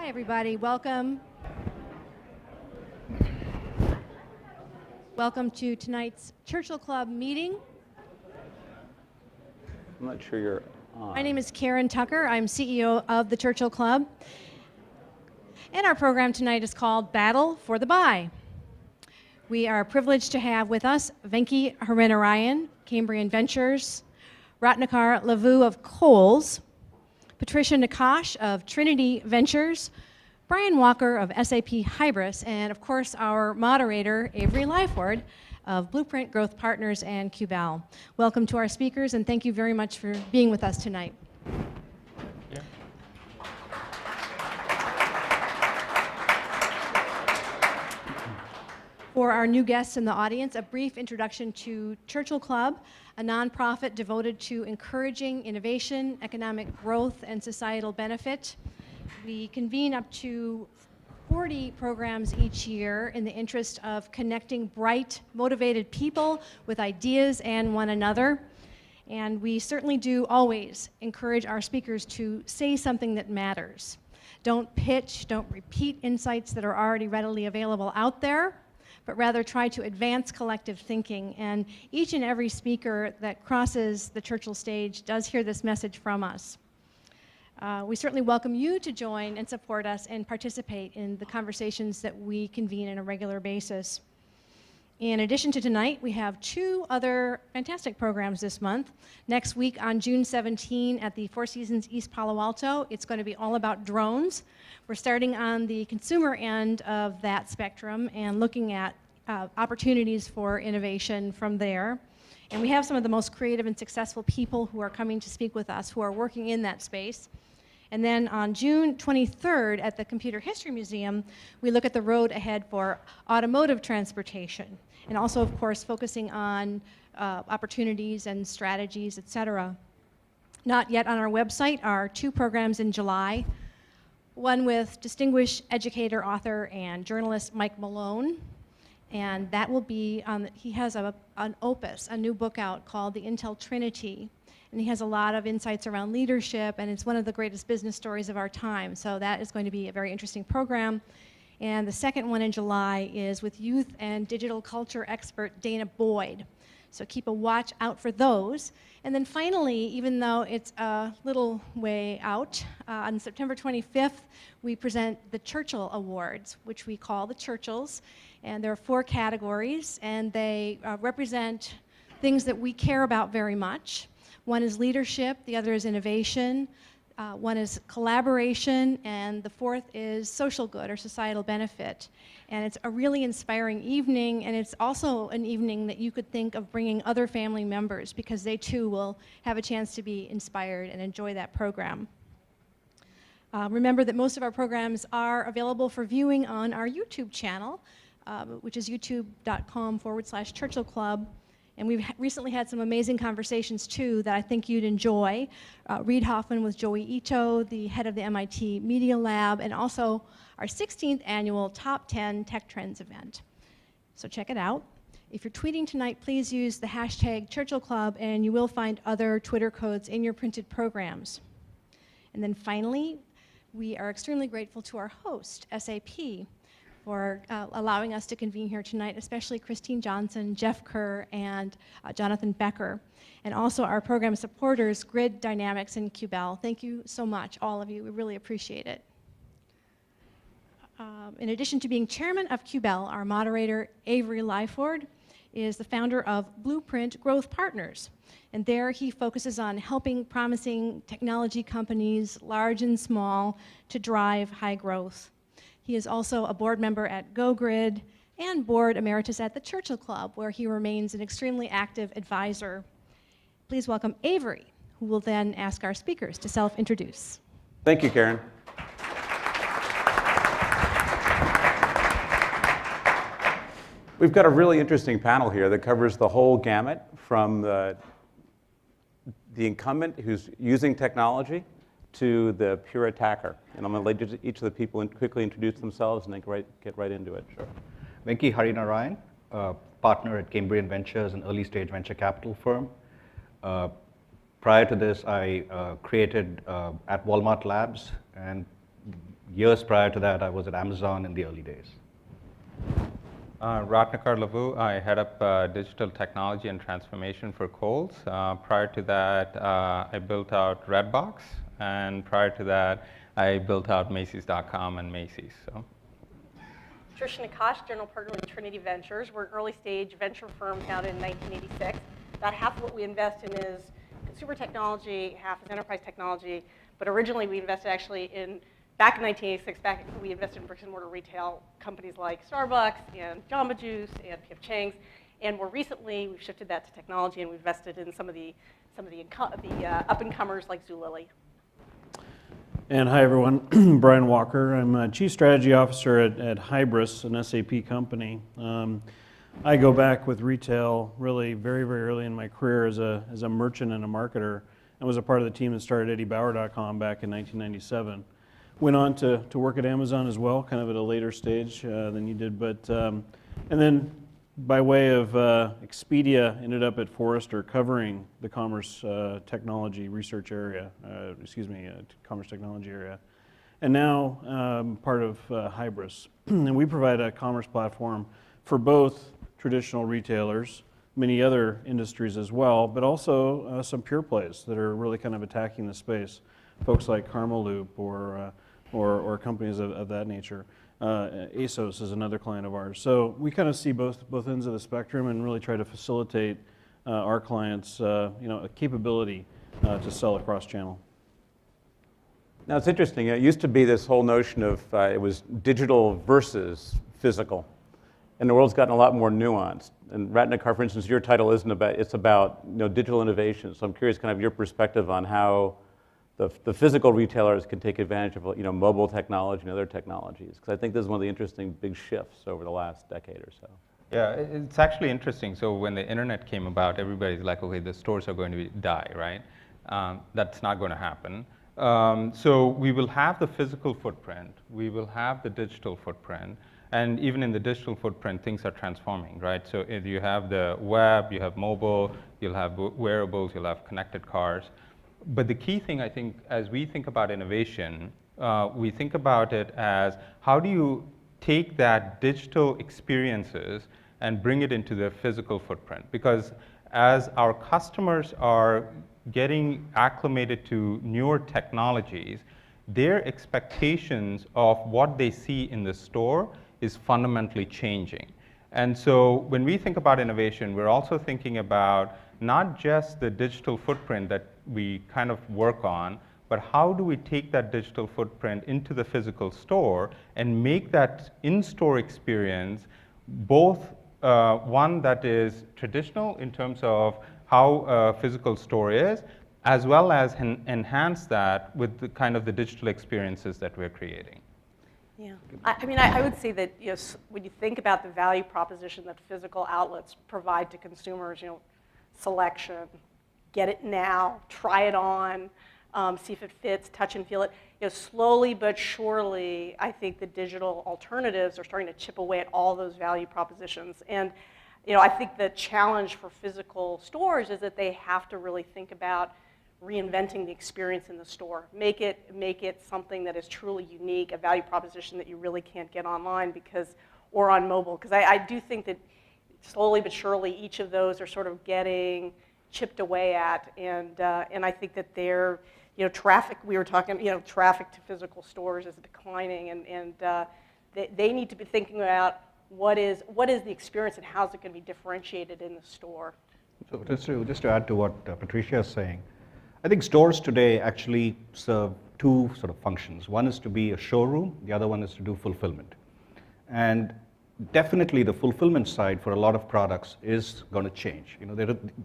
Hi, everybody. Welcome. Welcome to tonight's Churchill Club meeting. I'm not sure you're on. My name is Karen Tucker. I'm CEO of the Churchill Club. And our program tonight is called Battle for the Buy. We are privileged to have with us Venky Harinarayan, Cambrian Ventures, Ratnakar Lavu of Kohl, Patricia Nakache of Trinity Ventures, Brian Walker of SAP Hybris, and of course our moderator, Avery Lyford of Blueprint Growth Partners and Qubell. Welcome to our speakers, and thank you very much for being with us tonight. Yeah. For our new guests in the audience, a brief introduction to Churchill Club, a nonprofit devoted to encouraging innovation, economic growth, and societal benefit. We convene up to 40 programs each year in the interest of connecting bright, motivated people with ideas and one another. And we certainly do always encourage our speakers to say something that matters. Don't pitch, don't repeat insights that are already readily available out there, but rather try to advance collective thinking. And each and every speaker that crosses the Churchill stage does hear this message from us. We certainly welcome you to join and support us and participate in the conversations that we convene on a regular basis. In addition to tonight, we have two other fantastic programs this month. Next week on June 17 at the Four Seasons East Palo Alto, it's going to be all about drones. We're starting on the consumer end of that spectrum and looking at opportunities for innovation from there. And we have some of the most creative and successful people who are coming to speak with us who are working in that space. And then on June 23rd at the Computer History Museum, we look at the road ahead for automotive transportation, and also, of course, focusing on opportunities and strategies, et cetera. Not yet on our website are two programs in July, one with distinguished educator, author, and journalist Mike Malone, and that will be, he has an opus, a new book out called The Intel Trinity. And he has a lot of insights around leadership, and it's one of the greatest business stories of our time. So that is going to be a very interesting program. And the second one in July is with youth and digital culture expert Dana Boyd. So keep a watch out for those. And then finally, even though it's a little way out, on September 25th, we present the Churchill Awards, which we call the Churchills. And there are 4 categories, and they represent things that we care about very much. One is leadership, the other is innovation, one is collaboration, and the fourth is social good or societal benefit. And it's a really inspiring evening, and it's also an evening that you could think of bringing other family members because they too will have a chance to be inspired and enjoy that program. Remember that most of our programs are available for viewing on our YouTube channel, which is youtube.com/Churchill Club. And we've recently had some amazing conversations, too, that I think you'd enjoy. Reid Hoffman with Joey Ito, the head of the MIT Media Lab, and also our 16th annual Top 10 Tech Trends event. So check it out. If you're tweeting tonight, please use the hashtag Churchill Club, and you will find other Twitter codes in your printed programs. And then finally, we are extremely grateful to our host, SAP, for allowing us to convene here tonight, especially Christine Johnson, Jeff Kerr, and Jonathan Becker. And also our program supporters, Grid Dynamics and Qubell. Thank you so much, all of you. We really appreciate it. In addition to being chairman of Qubell, our moderator, Avery Lyford, is the founder of Blueprint Growth Partners. And there he focuses on helping promising technology companies, large and small, to drive high growth. He is also a board member at GoGrid and board emeritus at the Churchill Club, where he remains an extremely active advisor. Please welcome Avery, who will then ask our speakers to self-introduce. Thank you, Karen. We've got a really interesting panel here that covers the whole gamut from the incumbent who's using technology to the pure attacker. And I'm going to let each of the people quickly introduce themselves and then get right into it. Sure. Venky Harinarayan, partner at Cambrian Ventures, an early stage venture capital firm. Prior to this, I created at Walmart Labs and years prior to that, I was at Amazon in the early days. Ratnakar, Lavu. I head up digital technology and transformation for Kohl's. Prior to that, I built out Redbox, and prior to that, I built out Macy's.com and Macy's. So. Patricia, Nakache, general partner with Trinity Ventures. We're an early stage venture firm founded in 1986. About half of what we invest in is consumer technology, half is enterprise technology. But originally we invested actually back in 1986, we invested in bricks and mortar retail companies like Starbucks and Jamba Juice and P.F. Chang's. And more recently, we've shifted that to technology, and we've invested in some of the up-and-comers like Zulily. And hi, everyone. Brian Walker. I'm Chief Strategy Officer at Hybris, an SAP company. I go back with retail really very, very early in my career as a merchant and a marketer, and was a part of the team that started EddieBauer.com back in 1997. Went on to work at Amazon as well, kind of at a later stage than you did, but and then by way of Expedia, ended up at Forrester covering the commerce technology research area, commerce technology area. And now part of Hybris. And we provide a commerce platform for both traditional retailers, many other industries as well, but also some pure plays that are really kind of attacking the space. Folks like Karmaloop or companies of that nature. ASOS is another client of ours. So we kind of see both ends of the spectrum and really try to facilitate our clients, a capability to sell across channel. Now it's interesting. It used to be this whole notion of it was digital versus physical, and the world's gotten a lot more nuanced. And Ratnakar, for instance, your title isn't about, it's about digital innovation. So I'm curious, kind of your perspective on how the physical retailers can take advantage of mobile technology and other technologies, because I think this is one of the interesting big shifts over the last decade or so. Yeah, it's actually interesting. So when the internet came about, everybody's like, okay, the stores are going to die, right? That's not going to happen. So we will have the physical footprint, we will have the digital footprint, and even in the digital footprint, things are transforming, right? So if you have the web, you have mobile, you'll have wearables, you'll have connected cars. But the key thing, I think, as we think about innovation, we think about it as how do you take that digital experiences and bring it into the physical footprint? Because as our customers are getting acclimated to newer technologies, their expectations of what they see in the store is fundamentally changing. And so when we think about innovation, we're also thinking about not just the digital footprint that we kind of work on, but how do we take that digital footprint into the physical store and make that in-store experience both one that is traditional in terms of how a physical store is, as well as enhance that with the kind of the digital experiences that we're creating. Yeah, I would say that when you think about the value proposition that physical outlets provide to consumers, selection, get it now, try it on, see if it fits, touch and feel it. Slowly but surely, I think the digital alternatives are starting to chip away at all those value propositions. And I think the challenge for physical stores is that they have to really think about reinventing the experience in the store. Make it something that is truly unique, a value proposition that you really can't get online or on mobile. Because I do think that slowly but surely each of those are sort of getting chipped away at, and I think that they're, traffic, we were talking, traffic to physical stores is declining, and they need to be thinking about what is the experience and how is it going to be differentiated in the store. So just to add to what Patricia is saying, I think stores today actually serve two sort of functions. One is to be a showroom, the other one is to do fulfillment. And definitely the fulfillment side for a lot of products is going to change.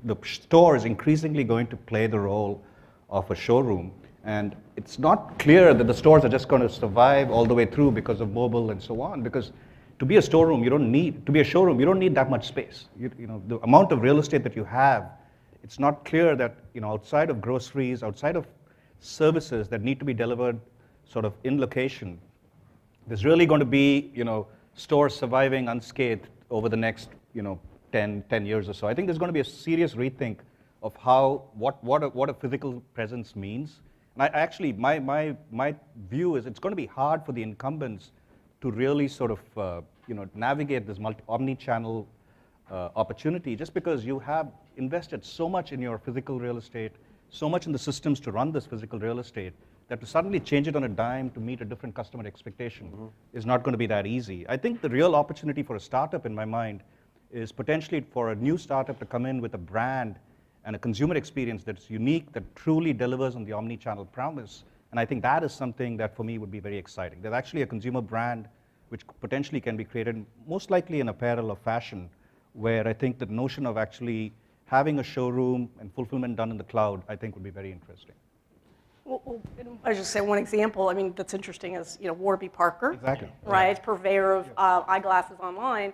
The store is increasingly going to play the role of a showroom, and it's not clear that the stores are just going to survive all the way through because of mobile and so on, because to be a showroom, you don't need that much space. The amount of real estate that you have, it's not clear that outside of groceries, outside of services that need to be delivered sort of in location, there's really going to be stores surviving unscathed over the next 10 years or so. I think there's going to be a serious rethink of what a physical presence means And I actually, my view is it's going to be hard for the incumbents to really sort of navigate this omni-channel opportunity, just because you have invested so much in your physical real estate, so much in the systems to run this physical real estate, that to suddenly change it on a dime to meet a different customer expectation is not going to be that easy. I think the real opportunity for a startup, in my mind, is potentially for a new startup to come in with a brand and a consumer experience that's unique, that truly delivers on the omni-channel promise. And I think that is something that, for me, would be very exciting. There's actually a consumer brand which potentially can be created, most likely in apparel or fashion, where I think the notion of actually having a showroom and fulfillment done in the cloud, I think would be very interesting. Well, I just say one example. I mean, that's interesting is Warby Parker, Exactly. right? Purveyor of eyeglasses online.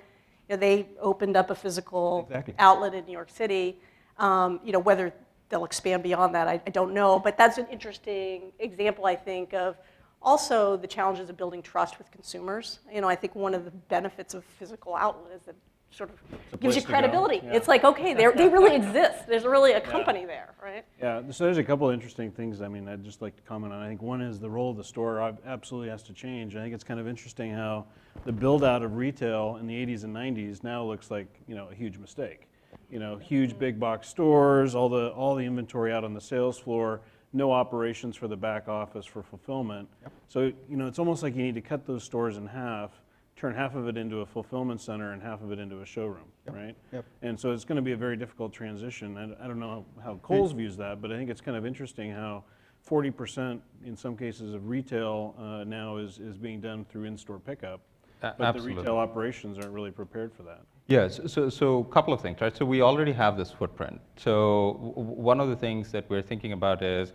They opened up a physical Exactly. outlet in New York City. Whether they'll expand beyond that, I don't know. But that's an interesting example, I think, of also the challenges of building trust with consumers. I think one of the benefits of physical outlet is that sort of gives you place to go. credibility. Yeah. It's like, okay, they really exist. There's really a company there, right? Yeah, so there's a couple of interesting things, I'd just like to comment on. I think one is the role of the store absolutely has to change. I think it's kind of interesting how the build out of retail in the 80s and 90s now looks like, a huge mistake. Huge big box stores, all the inventory out on the sales floor, no operations for the back office for fulfillment. Yep. So, it's almost like you need to cut those stores in half, turn half of it into a fulfillment center and half of it into a showroom, right? Yep. And so it's going to be a very difficult transition. I don't know how Kohl's views that, but I think it's kind of interesting how 40% in some cases of retail now is being done through in-store pickup. But Absolutely. the retail operations aren't really prepared for that. Yes, so a couple of things, right? So we already have this footprint. So one of the things that we're thinking about is,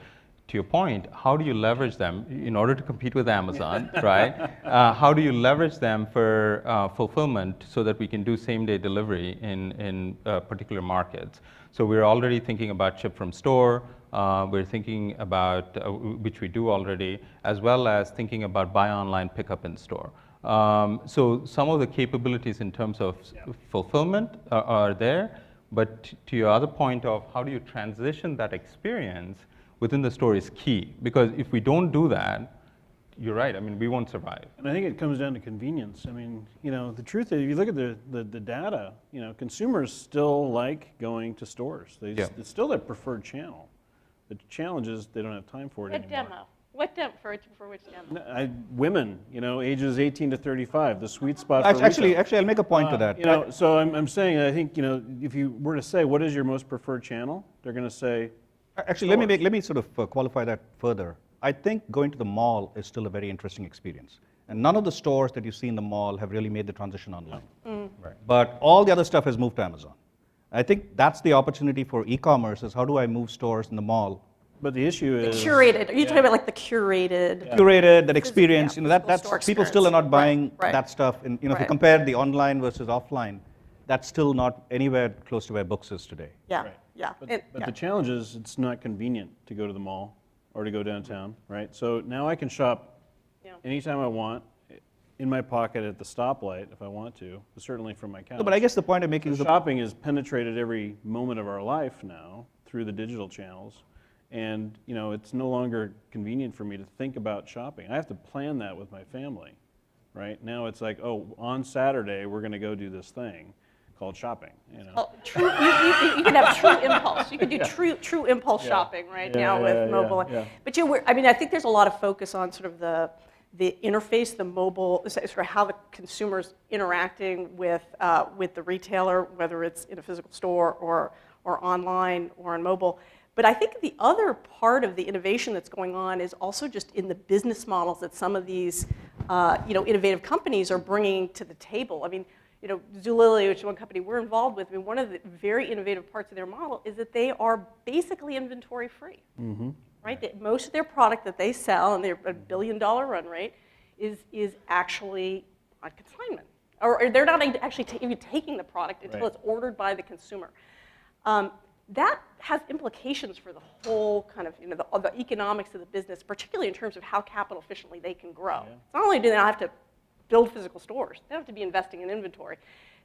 to your point, how do you leverage them in order to compete with Amazon, right? How do you leverage them for fulfillment so that we can do same-day delivery in particular markets? So we're already thinking about ship from store. We're thinking about, which we do already, as well as thinking about buy online, pick up in store. So some of the capabilities in terms of fulfillment are there, but to your other point of how do you transition that experience within the store is key, because if we don't do that, you're right, we won't survive. And I think it comes down to convenience. The truth is, if you look at the data, consumers still like going to stores. It's still their preferred channel. The challenge is they don't have time for it What anymore. demo? What demo for which demo? Women, ages 18 to 35, the sweet spot for Actually, retail. I'll make a point to that. So I'm saying, I think, if you were to say, what is your most preferred channel? They're going to say, Actually, let me sort of qualify that further. I think going to the mall is still a very interesting experience. And none of the stores that you see in the mall have really made the transition online. Right. But all the other stuff has moved to Amazon. I think that's the opportunity for e-commerce, is how do I move stores in the mall? But the issue is Curated. Are you talking about like the curated? Curated, that experience, physical that's store people still are not buying Right. that stuff. And if you Right. compare the online versus offline, that's still not anywhere close to where books is today. Yeah, Right. yeah. But the challenge is it's not convenient to go to the mall or to go downtown, right? So now I can shop anytime I want, in my pocket at the stoplight if I want to, but certainly from my couch. No, but I guess the point I'm making is Shopping has penetrated every moment of our life now through the digital channels. And it's no longer convenient for me to think about shopping. I have to plan that with my family, right? Now it's like, oh, on Saturday we're going to go do this thing called shopping. Well, you can have true impulse. You can do true impulse shopping right now with mobile. Yeah. But I think there's a lot of focus on sort of the interface, the mobile, sort of how the consumer's interacting with the retailer, whether it's in a physical store or online or on mobile. But I think the other part of the innovation that's going on is also just in the business models that some of these innovative companies are bringing to the table. Zulily, which is one company we're involved with, one of the very innovative parts of their model is that they are basically inventory free. Mm-hmm. Right? That most of their product that they sell, and their $1 billion run rate, is actually on consignment. Or they're not actually even taking the product until it's ordered by the consumer. That has implications for the whole kind of, the economics of the business, particularly in terms of how capital efficiently they can grow. Yeah. Not only do they not have to build physical stores, they don't have to be investing in inventory.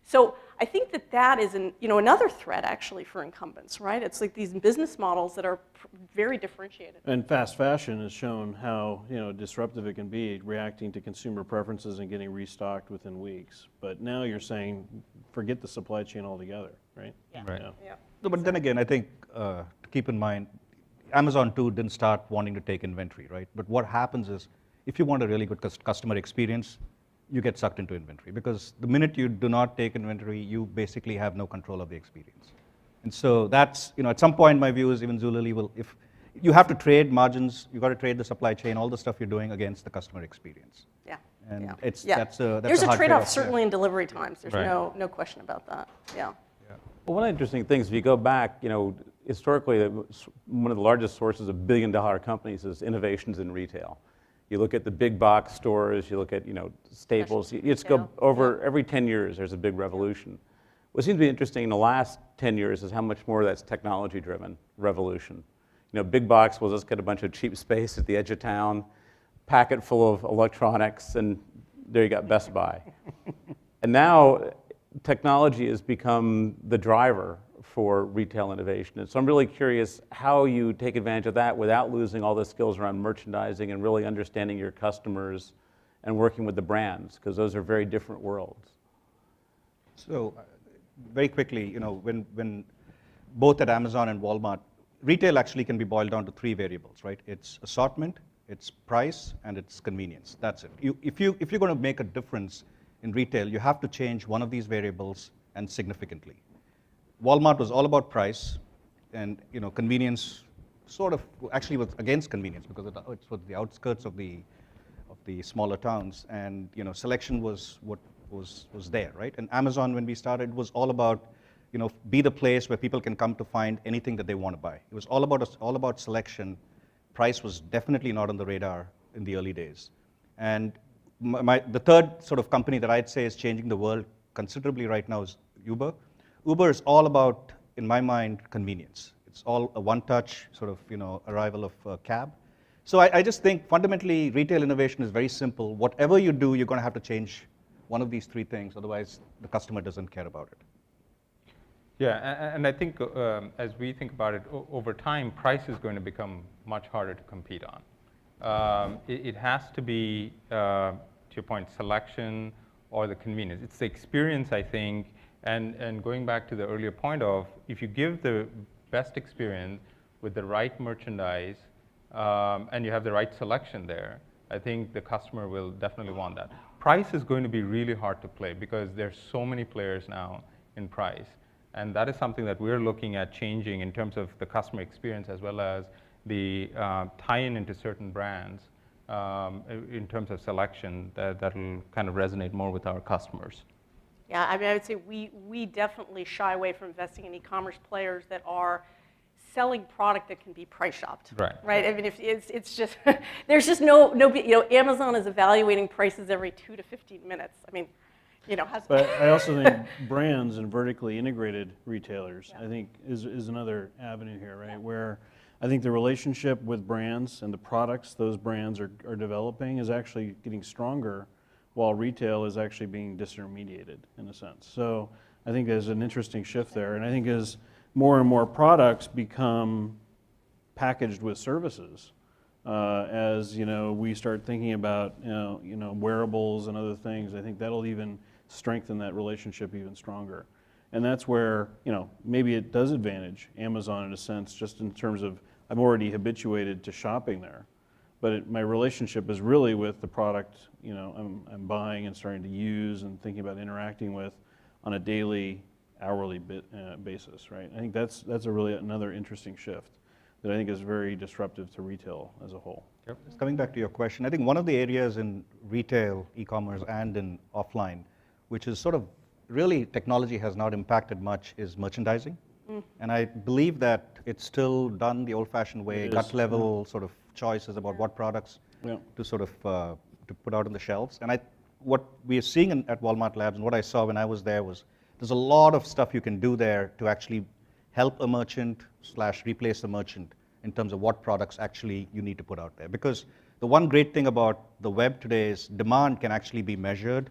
So I think that that is another threat actually for incumbents, right? It's like these business models that are very differentiated. And fast fashion has shown how disruptive it can be, reacting to consumer preferences and getting restocked within weeks. But now you're saying, forget the supply chain altogether, right? Yeah. Right. Yeah. No, but then again, I think to keep in mind, Amazon too didn't start wanting to take inventory, right? But what happens is, if you want a really good customer experience, you get sucked into inventory, because the minute you do not take inventory, you basically have no control of the experience. And so that's, at some point, my view is even Zulily will, if you have to trade margins, you got to trade the supply chain, all the stuff you're doing against the customer experience. Yeah. And Yeah. that's Yeah. that's There's a a hard trade-off trade-off, certainly in delivery times. There's Right. no question about that. Yeah. Well, one of the interesting things, if you go back, historically, one of the largest sources of billion-dollar companies is innovations in retail. You look at the big box stores, you look at, Staples, you just go over every 10 years, there's a big revolution. What seems to be interesting in the last 10 years is how much more that's technology-driven revolution. Big box will just get a bunch of cheap space at the edge of town, pack it full of electronics, and there you got Best Buy. And now technology has become the driver for retail innovation. And so I'm really curious how you take advantage of that without losing all the skills around merchandising and really understanding your customers and working with the brands, because those are very different worlds. So very quickly, when both at Amazon and Walmart, retail actually can be boiled down to three variables, right? It's assortment, it's price, and it's convenience. That's it. If you're going to make a difference in retail, you have to change one of these variables, and significantly. Walmart was all about price, and convenience sort of actually was against convenience, because it was the outskirts of the smaller towns, and selection was what was there, right? And Amazon, when we started, was all about be the place where people can come to find anything that they want to buy. It was all about selection. Price was definitely not on the radar in the early days. And the third sort of company that I'd say is changing the world considerably right now is Uber. Uber is all about, in my mind, convenience. It's all a one-touch sort of arrival of a cab. So I just think fundamentally retail innovation is very simple. Whatever you do, you're going to have to change one of these three things, otherwise the customer doesn't care about it. Yeah, and I think as we think about it, over time, price is going to become much harder to compete on. It has to be, to your point, selection or the convenience. It's the experience, I think, and going back to the earlier point of, if you give the best experience with the right merchandise and you have the right selection there, I think the customer will definitely want that. Price is going to be really hard to play because there's so many players now in price. And that is something that we're looking at changing in terms of the customer experience, as well as the tie-in into certain brands in terms of selection that will kind of resonate more with our customers. Yeah, I mean, I would say we definitely shy away from investing in e-commerce players that are selling product that can be price shopped. Right. Right. I mean, if it's just there's just no Amazon is evaluating prices every 2 to 15 minutes. I mean, But I also think brands and vertically integrated retailers, I think, is another avenue here, right? Where I think the relationship with brands and the products those brands are developing is actually getting stronger, while retail is actually being disintermediated in a sense. So I think there's an interesting shift there, and I think as more and more products become packaged with services, as we start thinking about wearables and other things, I think that'll even strengthen that relationship even stronger. And that's where maybe it does advantage Amazon in a sense, just in terms of I'm already habituated to shopping there, but my relationship is really with the product I'm buying and starting to use and thinking about interacting with on a daily, hourly basis, right? I think that's a really another interesting shift that I think is very disruptive to retail as a whole. Yep. Just coming back to your question, I think one of the areas in retail, e-commerce, and in offline, which is sort of really technology has not impacted much, is merchandising. And I believe that it's still done the old-fashioned way, gut level sort of choices about what products to sort of to put out on the shelves. And what we are seeing at Walmart Labs, and what I saw when I was there, was there's a lot of stuff you can do there to actually help a merchant / replace a merchant in terms of what products actually you need to put out there. Because the one great thing about the web today is demand can actually be measured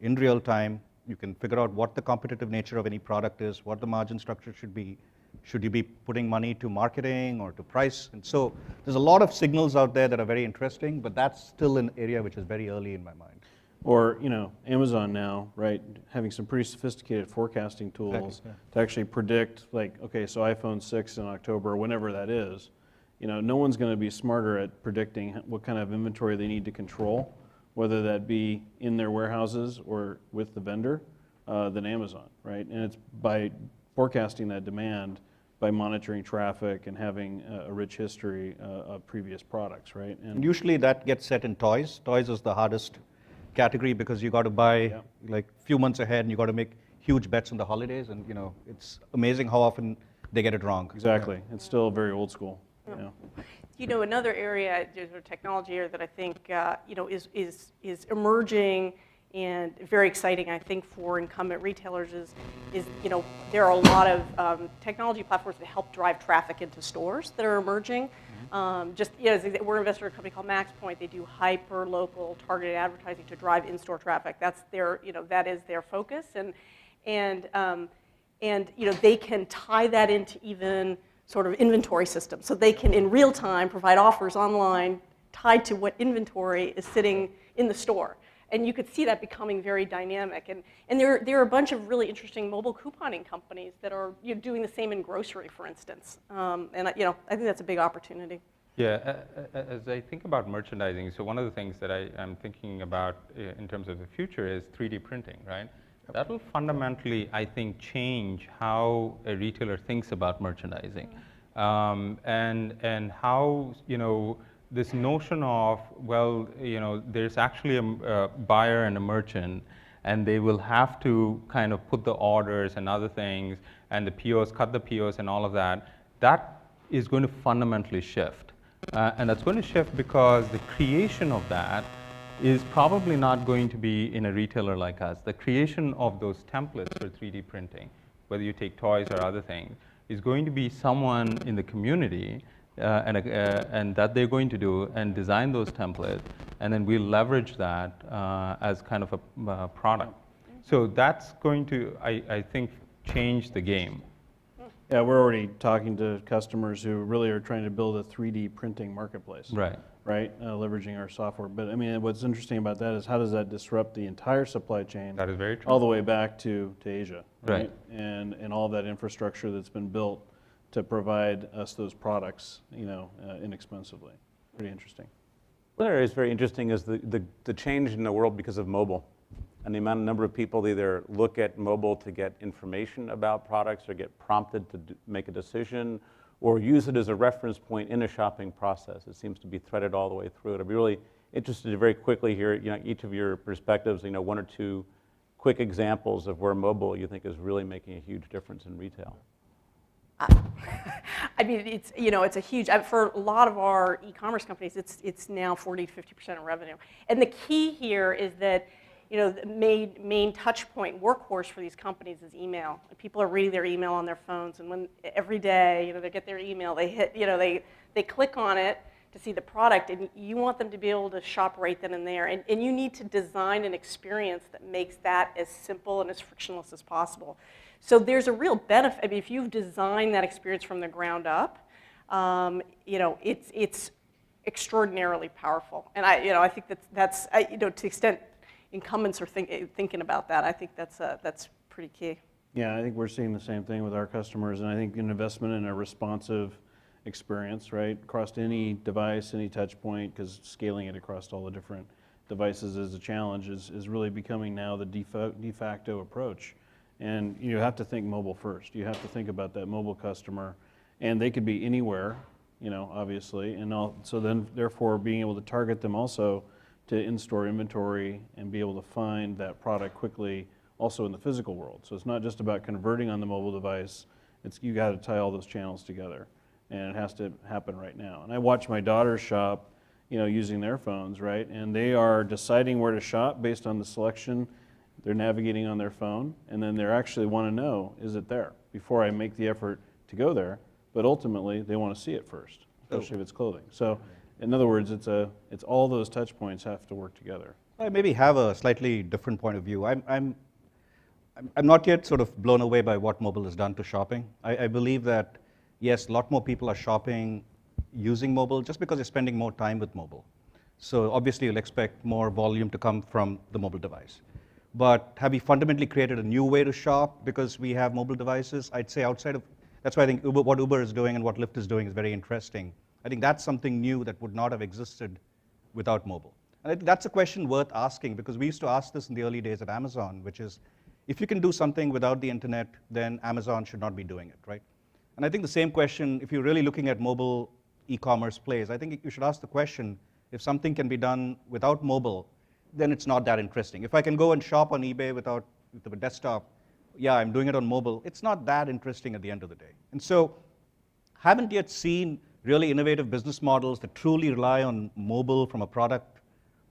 in real time. You can figure out what the competitive nature of any product is, what the margin structure should be. Should you be putting money to marketing or to price? And so there's a lot of signals out there that are very interesting, but that's still an area which is very early in my mind. Or, Amazon now, right, having some pretty sophisticated forecasting tools Exactly, to actually predict, like, okay, so iPhone 6 in October, whenever that is, no one's going to be smarter at predicting what kind of inventory they need to control, whether that be in their warehouses or with the vendor, than Amazon, right? And it's by forecasting that demand by monitoring traffic and having a rich history of previous products, right? And usually that gets set in toys. Toys is the hardest category because you got to buy like a few months ahead and you got to make huge bets on the holidays, and it's amazing how often they get it wrong. Exactly. It's still very old school. Another area, or technology area that I think is emerging and very exciting, I think, for incumbent retailers is there are a lot of technology platforms that help drive traffic into stores that are emerging. We're invested in a company called MaxPoint. They do hyper local targeted advertising to drive in-store traffic. That's their, that is their focus, and they can tie that into even sort of inventory systems, so they can in real time provide offers online tied to what inventory is sitting in the store. And you could see that becoming very dynamic. And there are a bunch of really interesting mobile couponing companies that are doing the same in grocery, for instance. And I think that's a big opportunity. Yeah, as I think about merchandising, so one of the things that I'm thinking about in terms of the future is 3D printing, right? That will fundamentally, I think, change how a retailer thinks about merchandising. And how, this notion of, well, there's actually a buyer and a merchant, and they will have to kind of put the orders and other things, and the POs, cut the POs and all of that, that is going to fundamentally shift. And that's going to shift because the creation of that is probably not going to be in a retailer like us. The creation of those templates for 3D printing, whether you take toys or other things, is going to be someone in the community and that they're going to do and design those templates, and then we'll leverage that as kind of a product. So that's going to, I think, change the game. Yeah, we're already talking to customers who really are trying to build a 3D printing marketplace. Right. Right, leveraging our software. But I mean, what's interesting about that is how does that disrupt the entire supply chain? That is very true. All the way back to Asia, right? And all that infrastructure that's been built to provide us those products, inexpensively. Pretty interesting. One area that's very interesting is the change in the world because of mobile, and the number of people that either look at mobile to get information about products or get prompted to make a decision, or use it as a reference point in a shopping process. It seems to be threaded all the way through it. I'd be really interested to very quickly hear each of your perspectives, one or two quick examples of where mobile you think is really making a huge difference in retail. I mean, it's a huge, for a lot of our e-commerce companies, it's now 40 to 50% of revenue. And the key here is that the main touch point workhorse for these companies is email. People are reading their email on their phones, and when every day, they get their email, they hit, they click on it to see the product, and you want them to be able to shop right then and there. And you need to design an experience that makes that as simple and as frictionless as possible. So there's a real benefit. I mean, if you've designed that experience from the ground up, it's extraordinarily powerful. And I think that's to the extent incumbents are thinking about that, I think that's pretty key. Yeah, I think we're seeing the same thing with our customers, and I think an investment in a responsive experience, right, across any device, any touch point, because scaling it across all the different devices is a challenge, is really becoming now the de facto approach. And you have to think mobile first. You have to think about that mobile customer, and they could be anywhere, obviously, and so then therefore being able to target them also to in-store inventory and be able to find that product quickly also in the physical world. So it's not just about converting on the mobile device, you got to tie all those channels together, and it has to happen right now. And I watch my daughters shop, using their phones, right, and they are deciding where to shop based on the selection. They're navigating on their phone, and then they actually want to know, is it there, before I make the effort to go there, but ultimately they want to see it first, especially if it's clothing. So in other words, it's all those touch points have to work together. I maybe have a slightly different point of view. I'm not yet sort of blown away by what mobile has done to shopping. I believe that, yes, a lot more people are shopping using mobile just because they're spending more time with mobile. So obviously you'll expect more volume to come from the mobile device. But have we fundamentally created a new way to shop because we have mobile devices? I'd say outside of, that's why I think what Uber is doing and what Lyft is doing is very interesting. I think that's something new that would not have existed without mobile. And I think that's a question worth asking, because we used to ask this in the early days at Amazon, which is, if you can do something without the internet, then Amazon should not be doing it, right? And I think the same question, if you're really looking at mobile e-commerce plays, I think you should ask the question, if something can be done without mobile, then it's not that interesting. If I can go and shop on eBay with a desktop, yeah, I'm doing it on mobile, it's not that interesting at the end of the day. And so, haven't yet seen really innovative business models that truly rely on mobile from a product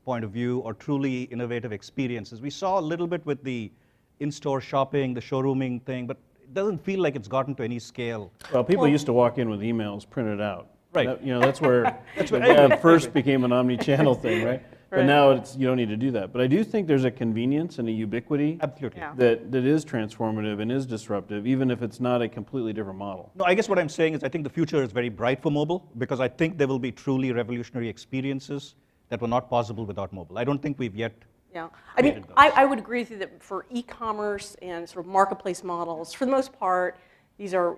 point of view, or truly innovative experiences. We saw a little bit with the in-store shopping, the showrooming thing, but it doesn't feel like it's gotten to any scale. Well, people used to walk in with emails printed out. Right. That's where the web first became an omni-channel thing, right? But Right. now you don't need to do that. But I do think there's a convenience and a ubiquity Absolutely. Yeah. that is transformative and is disruptive, even if it's not a completely different model. No, I guess what I'm saying is I think the future is very bright for mobile, because I think there will be truly revolutionary experiences that were not possible without mobile. I don't think we've yet. Yeah, I mean, created those. I would agree with you that for e-commerce and sort of marketplace models, for the most part, these are,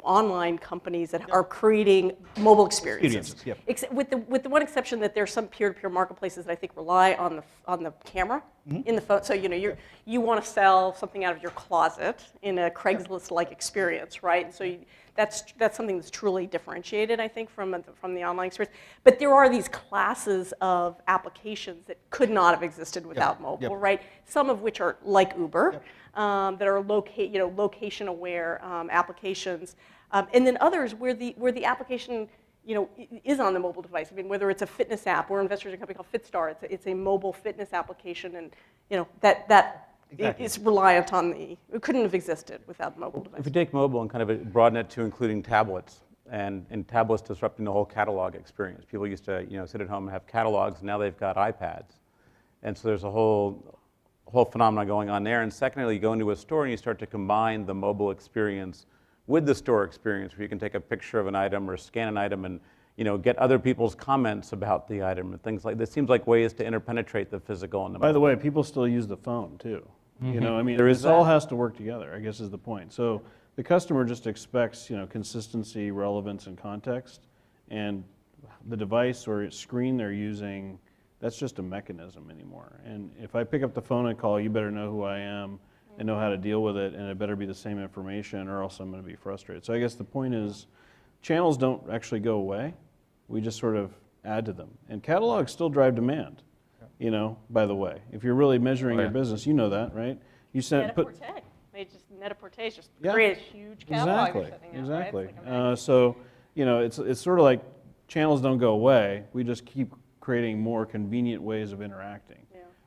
online companies that are creating mobile experiences. Experiences, With the one exception that there's some peer-to-peer marketplaces that I think rely on the camera in the phone. So you want to sell something out of your closet in a Craigslist-like experience, right? And so that's something that's truly differentiated, I think, from the online experience. But there are these classes of applications that could not have existed without mobile, right? Some of which are like Uber. That are location-aware applications, and then others where the application is on the mobile device. I mean, whether it's a fitness app, we're investors in a company called Fitstar. It's a mobile fitness application, and that Exactly. is reliant on it couldn't have existed without the mobile device. If you take mobile and kind of broaden it to including tablets, and tablets disrupting the whole catalog experience. People used to sit at home and have catalogs, and now they've got iPads, and so there's a whole phenomenon going on there. And secondly, you go into a store and you start to combine the mobile experience with the store experience, where you can take a picture of an item or scan an item and get other people's comments about the item and things like this. Seems like ways to interpenetrate the physical and the By the mobile. way, people still use the phone too. I mean, There is this all that. has to work together, I guess is the point. So the customer just expects, consistency, relevance, and context, and the device or screen they're using, that's just a mechanism anymore. And if I pick up the phone and call, you better know who I am and know how to deal with it, and it better be the same information, or else I'm going to be frustrated. So I guess the point is, channels don't actually go away. We just sort of add to them. And catalogs still drive demand, by the way. If you're really measuring your business, you know that, right? You Net-a-Porter. Net-a-Porter just create a huge catalog. Exactly. Right? It's like a So, it's sort of like channels don't go away. We just keep creating more convenient ways of interacting.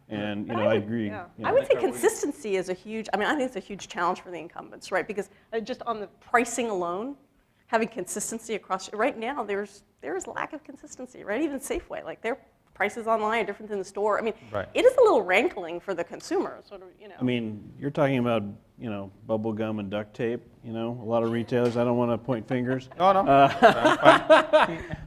And I agree. Yeah. I would say consistency is a huge. I think it's a huge challenge for the incumbents, right? Because just on the pricing alone, having consistency across. Right now, there's lack of consistency, right? Even Safeway, like their prices online are different than the store. I mean, it is a little rankling for the consumer, sort of. I mean, you're talking about bubble gum and duct tape. A lot of retailers. I don't want to point fingers. No.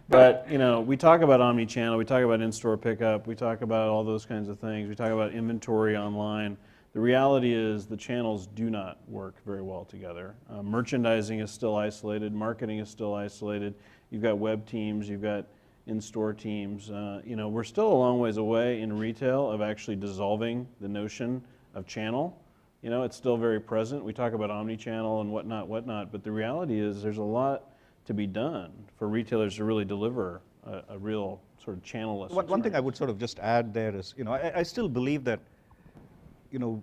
But we talk about omni-channel, we talk about in-store pickup, we talk about all those kinds of things. We talk about inventory online. The reality is the channels do not work very well together. Merchandising is still isolated. Marketing is still isolated. You've got web teams. You've got in-store teams. We're still a long ways away in retail of actually dissolving the notion of channel. It's still very present. We talk about omni-channel and whatnot, but the reality is there's a lot to be done for retailers to really deliver a real sort of channel-less One thing I would sort of just add there is, I still believe that,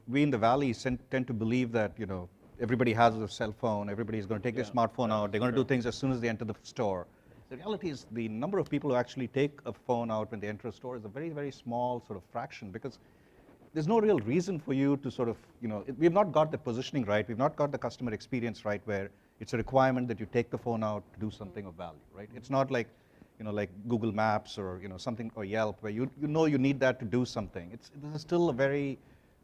we in the Valley tend to believe that, everybody has a cell phone, everybody's going to take their smartphone out, they're going to do things as soon as they enter the store. The reality is the number of people who actually take a phone out when they enter a store is a very, very small sort of fraction, because there's no real reason for you to sort of, we've not got the positioning right, we've not got the customer experience right, where it's a requirement that you take the phone out to do something of value, right? It's not like, like Google Maps or, something, or Yelp, where you need that to do something. This is still a very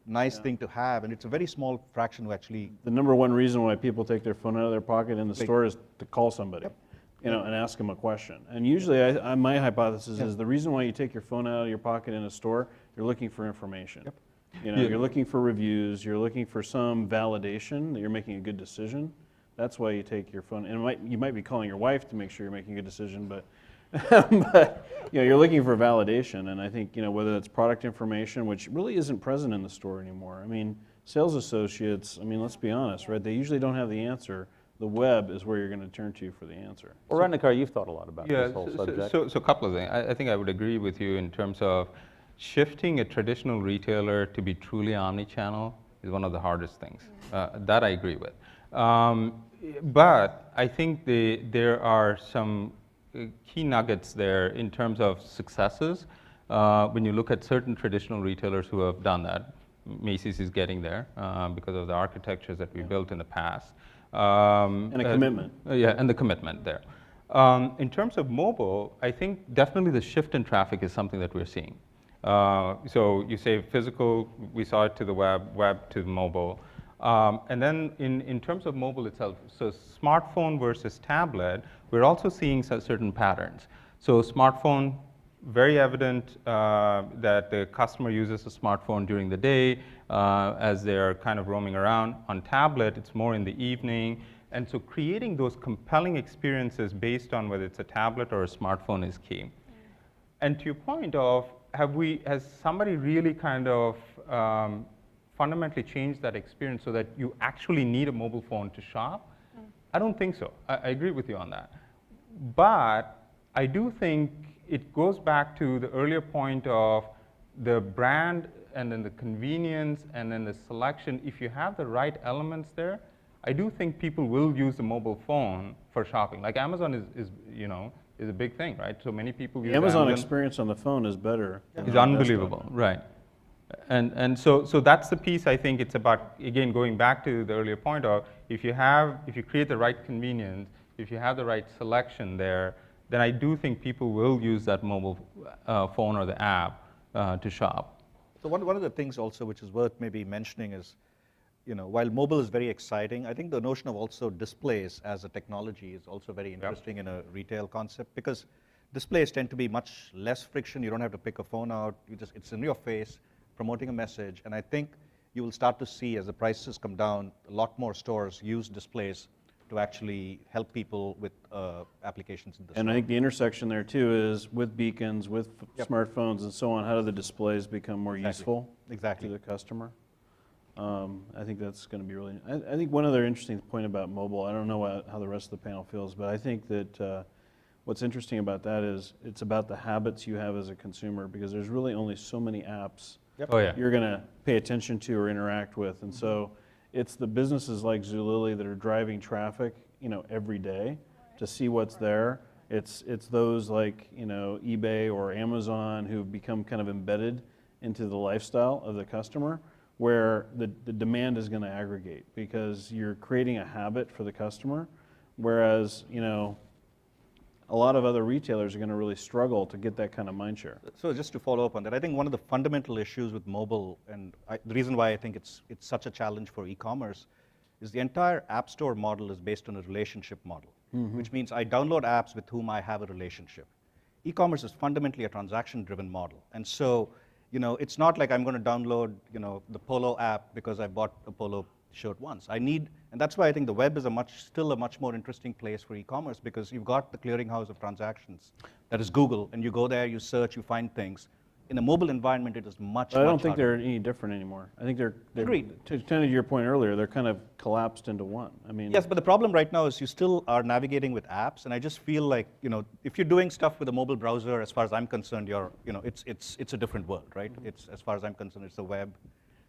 nice thing to have, and it's a very small fraction who actually. The number one reason why people take their phone out of their pocket in the store is to call somebody, Yep. and ask them a question. And usually, my hypothesis is the reason why you take your phone out of your pocket in a store, you're looking for information. Yep. You're looking for reviews, you're looking for some validation that you're making a good decision. That's why you take your phone. And you might be calling your wife to make sure you're making a good decision, but but you're looking for validation. And I think whether that's product information, which really isn't present in the store anymore. I mean, sales associates, let's be honest, right? They usually don't have the answer. The web is where you're going to turn to for the answer. Well, Ratnakar, you've thought a lot about this whole subject. So a couple of things. I think I would agree with you in terms of shifting a traditional retailer to be truly omni-channel is one of the hardest things. That I agree with. But I think there are some key nuggets there in terms of successes. When you look at certain traditional retailers who have done that, Macy's is getting there because of the architectures that we built in the past. And a commitment. Yeah, and the commitment there. In terms of mobile, I think definitely the shift in traffic is something that we're seeing. So you say physical, we saw it to the web to mobile. And then in terms of mobile itself, so smartphone versus tablet, we're also seeing certain patterns. So smartphone, very evident that the customer uses a smartphone during the day as they're kind of roaming around. On tablet, it's more in the evening. And so creating those compelling experiences based on whether it's a tablet or a smartphone is key. And to your point of, has somebody really kind of fundamentally changed that experience so that you actually need a mobile phone to shop? I don't think so. I agree with you on that. But I do think it goes back to the earlier point of the brand and then the convenience and then the selection. If you have the right elements there, I do think people will use the mobile phone for shopping. Like Amazon is a big thing, right? So many people use The Amazon experience on the phone is better. It's unbelievable, right? And so that's the piece. I think it's about, again, going back to the earlier point of if you create the right convenience, if you have the right selection there, then I do think people will use that mobile phone or the app to shop. So one of the things also which is worth maybe mentioning is, while mobile is very exciting, I think the notion of also displays as a technology is also very interesting in a retail concept, because displays tend to be much less friction. You don't have to pick a phone out. It's in your face, promoting a message. And I think you will start to see, as the prices come down, a lot more stores use displays to actually help people with applications in the store. And I think the intersection there too is with beacons, with smartphones and so on, how do the displays become more useful to the customer? I think that's going to be really, I think one other interesting point about mobile, I don't know how the rest of the panel feels, but I think that what's interesting about that is it's about the habits you have as a consumer, because there's really only so many apps you're going to pay attention to or interact with. And so it's the businesses like Zulily that are driving traffic, every day to see what's there. It's those like, eBay or Amazon who've become kind of embedded into the lifestyle of the customer, where the demand is going to aggregate because you're creating a habit for the customer, whereas, a lot of other retailers are going to really struggle to get that kind of mind share. So just to follow up on that, I think one of the fundamental issues with mobile, and the reason why I think it's such a challenge for e-commerce, is the entire app store model is based on a relationship model, which means I download apps with whom I have a relationship. E-commerce is fundamentally a transaction-driven model. And so, it's not like I'm going to download, the Polo app because I bought a Polo shirt once. And that's why I think the web is still a much more interesting place for e-commerce, because you've got the clearinghouse of transactions. That is Google, and you go there, you search, you find things. In a mobile environment, it is much I don't think harder. they're any different anymore. I think they're Agreed. To your point earlier, they're kind of collapsed into one. Yes, but the problem right now is you still are navigating with apps, and I just feel like, if you're doing stuff with a mobile browser, as far as I'm concerned, it's a different world, right? It's, as far as I'm concerned, it's the web.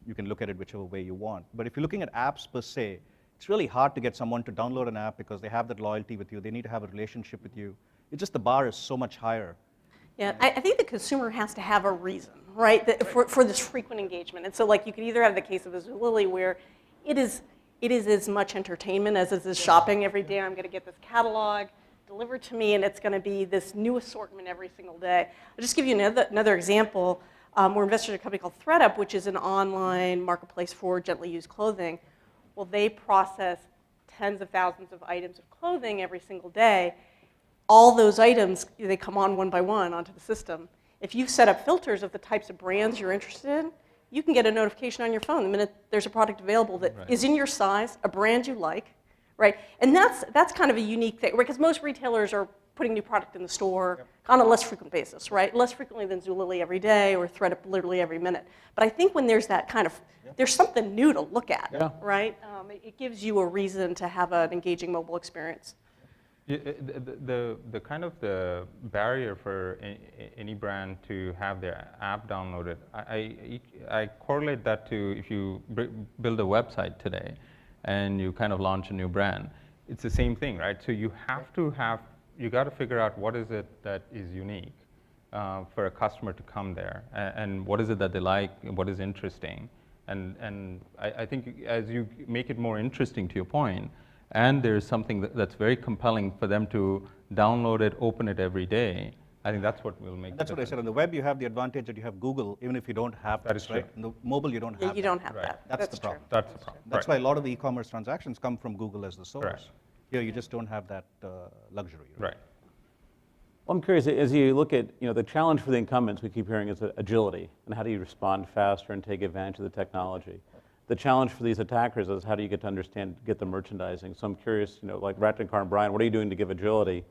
You can look at it whichever way you want. But if you're looking at apps per se, it's really hard to get someone to download an app because they have that loyalty with you. They need to have a relationship with you. It's just the bar is so much higher. Yeah, I think the consumer has to have a reason, right, for this frequent engagement. And so, like, you could either have the case of a Zulily where it is as much entertainment as it is shopping. Every day I'm going to get this catalog delivered to me, and it's going to be this new assortment every single day. I'll just give you another example. We're investors in a company called ThreadUp, which is an online marketplace for gently used clothing. Well, they process tens of thousands of items of clothing every single day. All those items, they come on one by one onto the system. If you've set up filters of the types of brands you're interested in, you can get a notification on your phone the minute there's a product available that is in your size, a brand you like, right? And that's kind of a unique thing, right? Because most retailers are putting new product in the store on a less frequent basis, right? Less frequently than Zulily every day or ThreadUp literally every minute. But I think when there's that kind of, there's something new to look at, right? It gives you a reason to have an engaging mobile experience. Yeah, the kind of the barrier for any brand to have their app downloaded, I correlate that to if you build a website today and you kind of launch a new brand, it's the same thing, right? So you have to have, you got to figure out what is it that is unique for a customer to come there, and what is it that they like, and what is interesting, and I think as you make it more interesting, to your point, and there's something that's very compelling for them to download it, open it every day, I think that's what will make That's what I said. On the web, you have the advantage that you have Google, even if you don't have that. Is right? true. On the mobile, you don't have You don't have Right. that. That's the problem. That's the problem. That's right. why a lot of the e-commerce transactions come from Google as the source. Right. Here, you just don't have that luxury. Right. Well, I'm curious, as you look at, the challenge for the incumbents we keep hearing is agility, and how do you respond faster and take advantage of the technology? The challenge for these attackers is how do you get to understand, get the merchandising? So I'm curious, like Ratnakar and Brian, what are you doing to give agility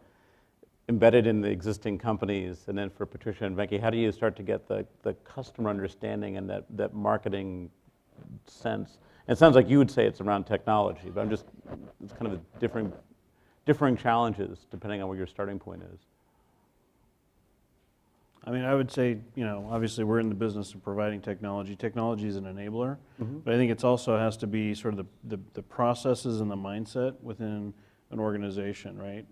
embedded in the existing companies? And then for Patricia and Venky, how do you start to get the customer understanding and that marketing sense? And it sounds like you would say it's around technology, but it's kind of a differing challenges depending on where your starting point is. I mean, I would say, obviously we're in the business of providing technology. Technology is an enabler, but I think it also has to be sort of the processes and the mindset within an organization, right?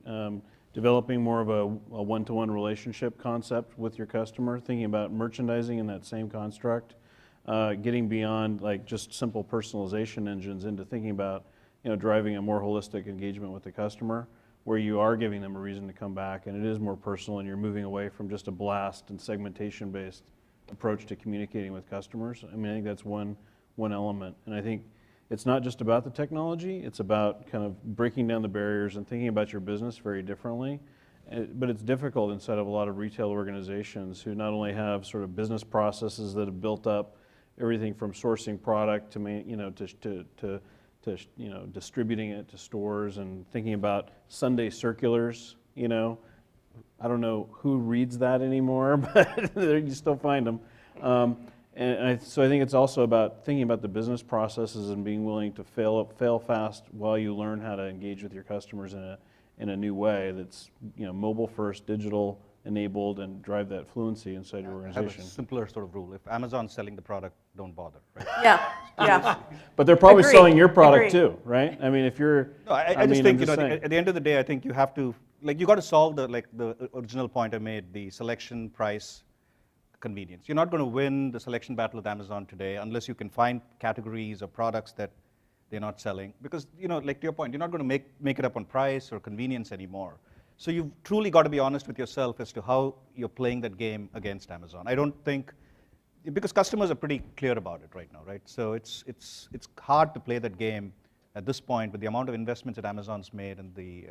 Developing more of a one-to-one relationship concept with your customer, thinking about merchandising in that same construct, getting beyond like just simple personalization engines into thinking about, driving a more holistic engagement with the customer, where you are giving them a reason to come back, and it is more personal, and you're moving away from just a blast and segmentation-based approach to communicating with customers. I mean, I think that's one element, and I think it's not just about the technology, it's about kind of breaking down the barriers and thinking about your business very differently. But it's difficult inside of a lot of retail organizations who not only have sort of business processes that have built up everything from sourcing product to distributing it to stores and thinking about Sunday circulars, I don't know who reads that anymore, but you still find them. So I think it's also about thinking about the business processes and being willing to fail fast while you learn how to engage with your customers in a new way that's mobile first, digital enabled, and drive that fluency inside your organization. I have a simpler sort of rule. If Amazon's selling the product, don't bother. Right? Yeah. But they're probably Agreed. selling your product Agreed. too, right? I mean, if you're, No, I just think, saying. at the end of the day, I think you have to, you got to solve the original point I made, the selection, price, convenience. You're not going to win the selection battle with Amazon today unless you can find categories or products that they're not selling. Because, like to your point, you're not going to make it up on price or convenience anymore. So you've truly got to be honest with yourself as to how you're playing that game against Amazon. I don't think, because customers are pretty clear about it right now, right? So it's hard to play that game at this point with the amount of investments that Amazon's made and the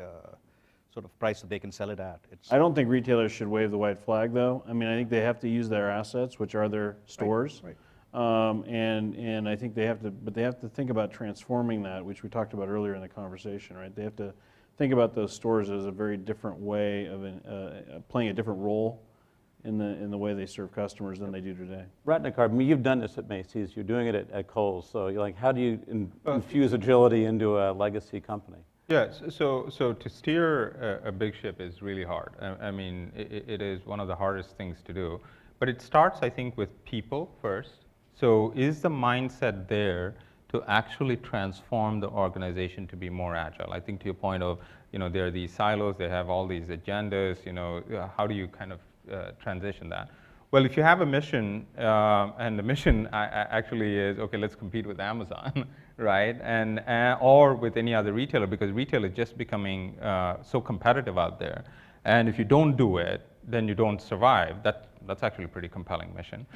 sort of price that they can sell it at. I don't think retailers should wave the white flag, though. I mean, I think they have to use their assets, which are their stores. Right. And I think they have to think about transforming that, which we talked about earlier in the conversation, right? They have to think about those stores as a very different way of playing a different role in the way they serve customers than they do today. Ratnakar, you've done this at Macy's, you're doing it at Kohl, so you're like, how do you infuse agility into a legacy company? Yeah, so to steer a big ship is really hard. I mean, it is one of the hardest things to do. But it starts, I think, with people first. So is the mindset there to actually transform the organization to be more agile? I think to your point of, there are these silos, they have all these agendas, how do you kind of transition that? Well, if you have a mission, and the mission actually is, okay, let's compete with Amazon, right? And or with any other retailer, because retail is just becoming so competitive out there. And if you don't do it, then you don't survive. That's actually a pretty compelling mission.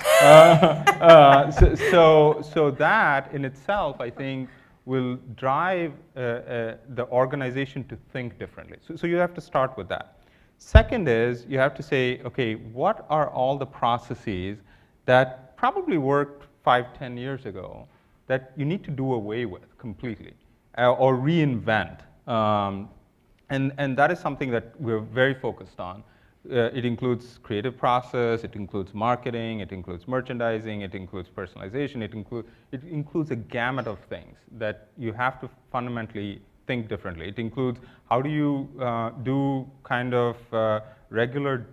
So that in itself, I think, will drive the organization to think differently. So you have to start with that. Second is you have to say, okay, what are all the processes that probably worked 5-10 years ago that you need to do away with completely or reinvent? And that is something that we're very focused on. It includes creative process, it includes marketing, it includes merchandising, it includes personalization, it includes a gamut of things that you have to fundamentally think differently. It includes how do you do kind of regular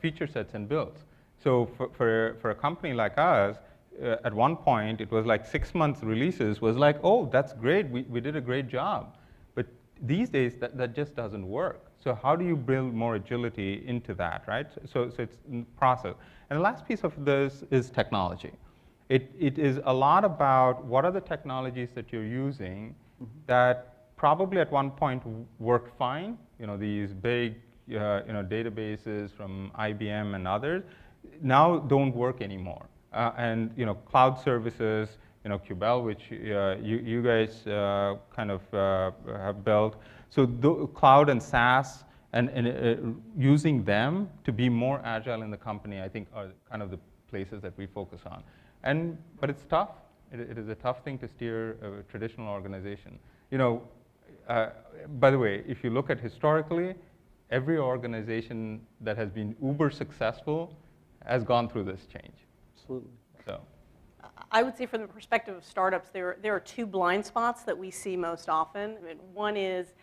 feature sets and builds. So for a company like us, at one point it was like 6 months releases was like, oh, that's great, we did a great job. But these days that just doesn't work. So how do you build more agility into that, right? So it's in process. And the last piece of this is technology. It is a lot about what are the technologies that you're using that probably at one point worked fine. You know, these big databases from IBM and others now don't work anymore. And cloud services, Qubell, which you guys kind of have built. So cloud and SaaS and using them to be more agile in the company, I think, are kind of the places that we focus on. But it's tough. It is a tough thing to steer a traditional organization. By the way, if you look at historically, every organization that has been uber successful has gone through this change. Absolutely. So. I would say from the perspective of startups, there are two blind spots that we see most often. I mean, one is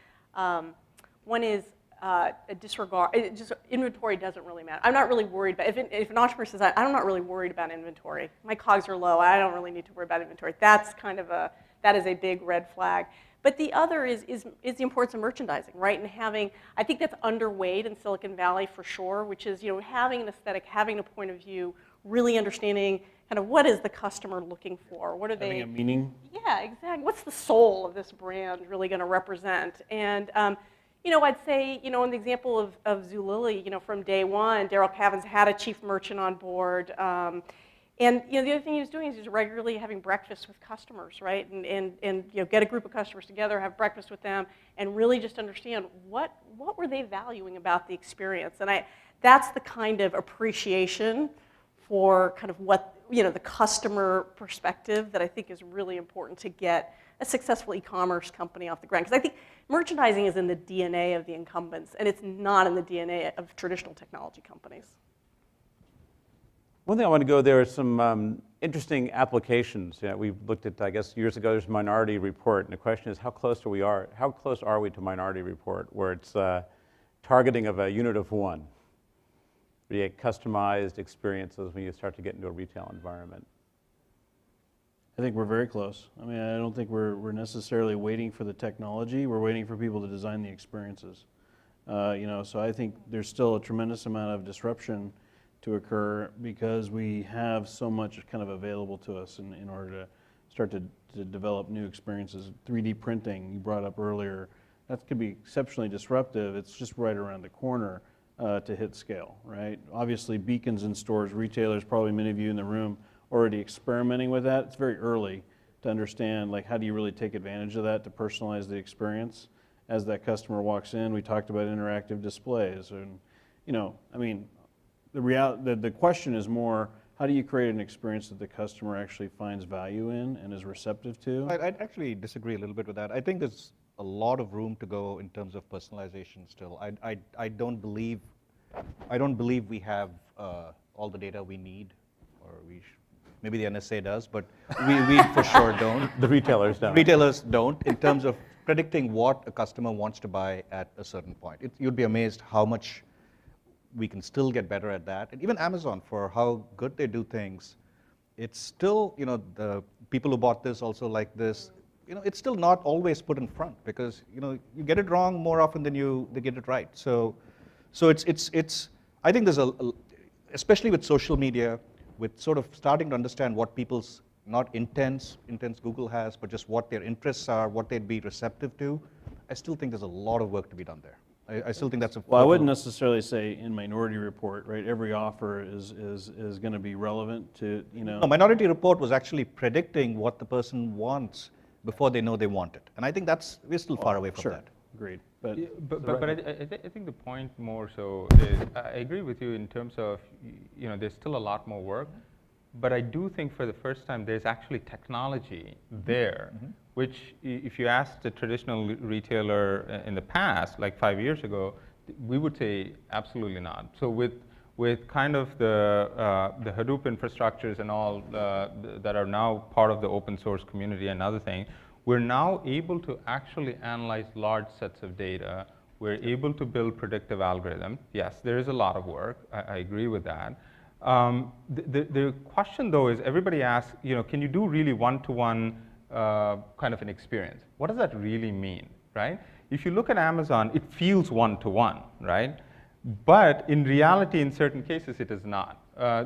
a disregard. Just inventory doesn't really matter. I'm not really worried about if an entrepreneur says I'm not really worried about inventory. My COGS are low. I don't really need to worry about inventory. That's kind of that is a big red flag. But the other is the importance of merchandising, right? And I think that's underweight in Silicon Valley for sure, which is having an aesthetic, having a point of view, really understanding kind of what is the customer looking for? What are they? Having a meaning? Yeah, exactly. What's the soul of this brand really going to represent? And I'd say, in the example of Zulily, from day one, Daryl Cavins had a chief merchant on board. And the other thing he was doing is he was regularly having breakfast with customers, right? And get a group of customers together, have breakfast with them, and really just understand what were they valuing about the experience. And that's the kind of appreciation for kind of what the customer perspective that I think is really important to get a successful e-commerce company off the ground. Because I think merchandising is in the DNA of the incumbents, and it's not in the DNA of traditional technology companies. One thing I want to go, there are some interesting applications. We've looked at, I guess, years ago, there's Minority Report, and the question is, how close are we to Minority Report, where it's targeting of a unit of one, where you get customized experiences when you start to get into a retail environment? I think we're very close. I mean, I don't think we're necessarily waiting for the technology. We're waiting for people to design the experiences. So I think there's still a tremendous amount of disruption to occur because we have so much kind of available to us in order to start to develop new experiences. 3D printing, you brought up earlier, that could be exceptionally disruptive. It's just right around the corner to hit scale, right? Obviously, beacons in stores, retailers, probably many of you in the room already experimenting with that. It's very early to understand, like, how do you really take advantage of that to personalize the experience as that customer walks in. We talked about interactive displays, and I mean, the question is more, how do you create an experience that the customer actually finds value in and is receptive to? I'd actually disagree a little bit with that. I think there's a lot of room to go in terms of personalization still. I don't believe we have all the data we need, or maybe the NSA does, but we for sure don't. The retailers don't. Retailers don't, in terms of predicting what a customer wants to buy at a certain point. You'd be amazed how much we can still get better at that. And even Amazon, for how good they do things, it's still, the people who bought this also like this, it's still not always put in front, because, you get it wrong more often than they get it right. So it's I think there's especially with social media, with sort of starting to understand what people's, not intents Google has, but just what their interests are, what they'd be receptive to, I still think there's a lot of work to be done there. I still think that's a... Well, I wouldn't necessarily say in Minority Report, right? Every offer is going to be relevant to, you know. No, Minority Report was actually predicting what the person wants before they know they want it. And I think we're still far away from Sure, that. agreed. But I think the point more so is, I agree with you in terms of, you know, there's still a lot more work, but I do think for the first time there's actually technology there, which if you asked a traditional retailer in the past, like 5 years ago, we would say absolutely not. So with kind of the Hadoop infrastructures and all that are now part of the open source community and other things, we're now able to actually analyze large sets of data. We're able to build predictive algorithms. Yes, there is a lot of work. I agree with that. The question, though, is everybody asks, you know, can you do really one-to-one kind of an experience? What does that really mean, right? If you look at Amazon, it feels one-to-one, right? But in reality, in certain cases, it is not.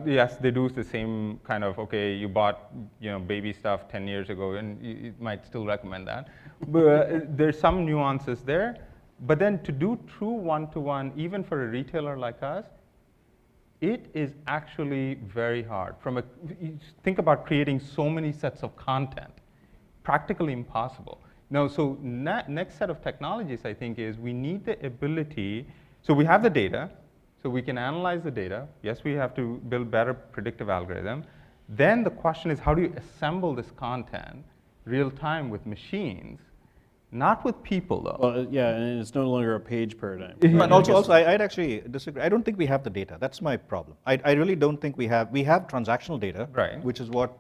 Yes, they do the same kind of, okay, you bought, you know, baby stuff 10 years ago, and you might still recommend that. But there's some nuances there. But then to do true one-to-one, even for a retailer like us, it is actually very hard. Think about creating so many sets of content, practically impossible. Now, so next set of technologies, I think, is we need the ability. So we have the data, so we can analyze the data. Yes, we have to build better predictive algorithm. Then the question is, how do you assemble this content real time with machines? Not with people, though. well, yeah, and it's no longer a page paradigm. But also, I'd actually disagree. I don't think we have the data. That's my problem. I really don't think we have. We have transactional data, Right. which is what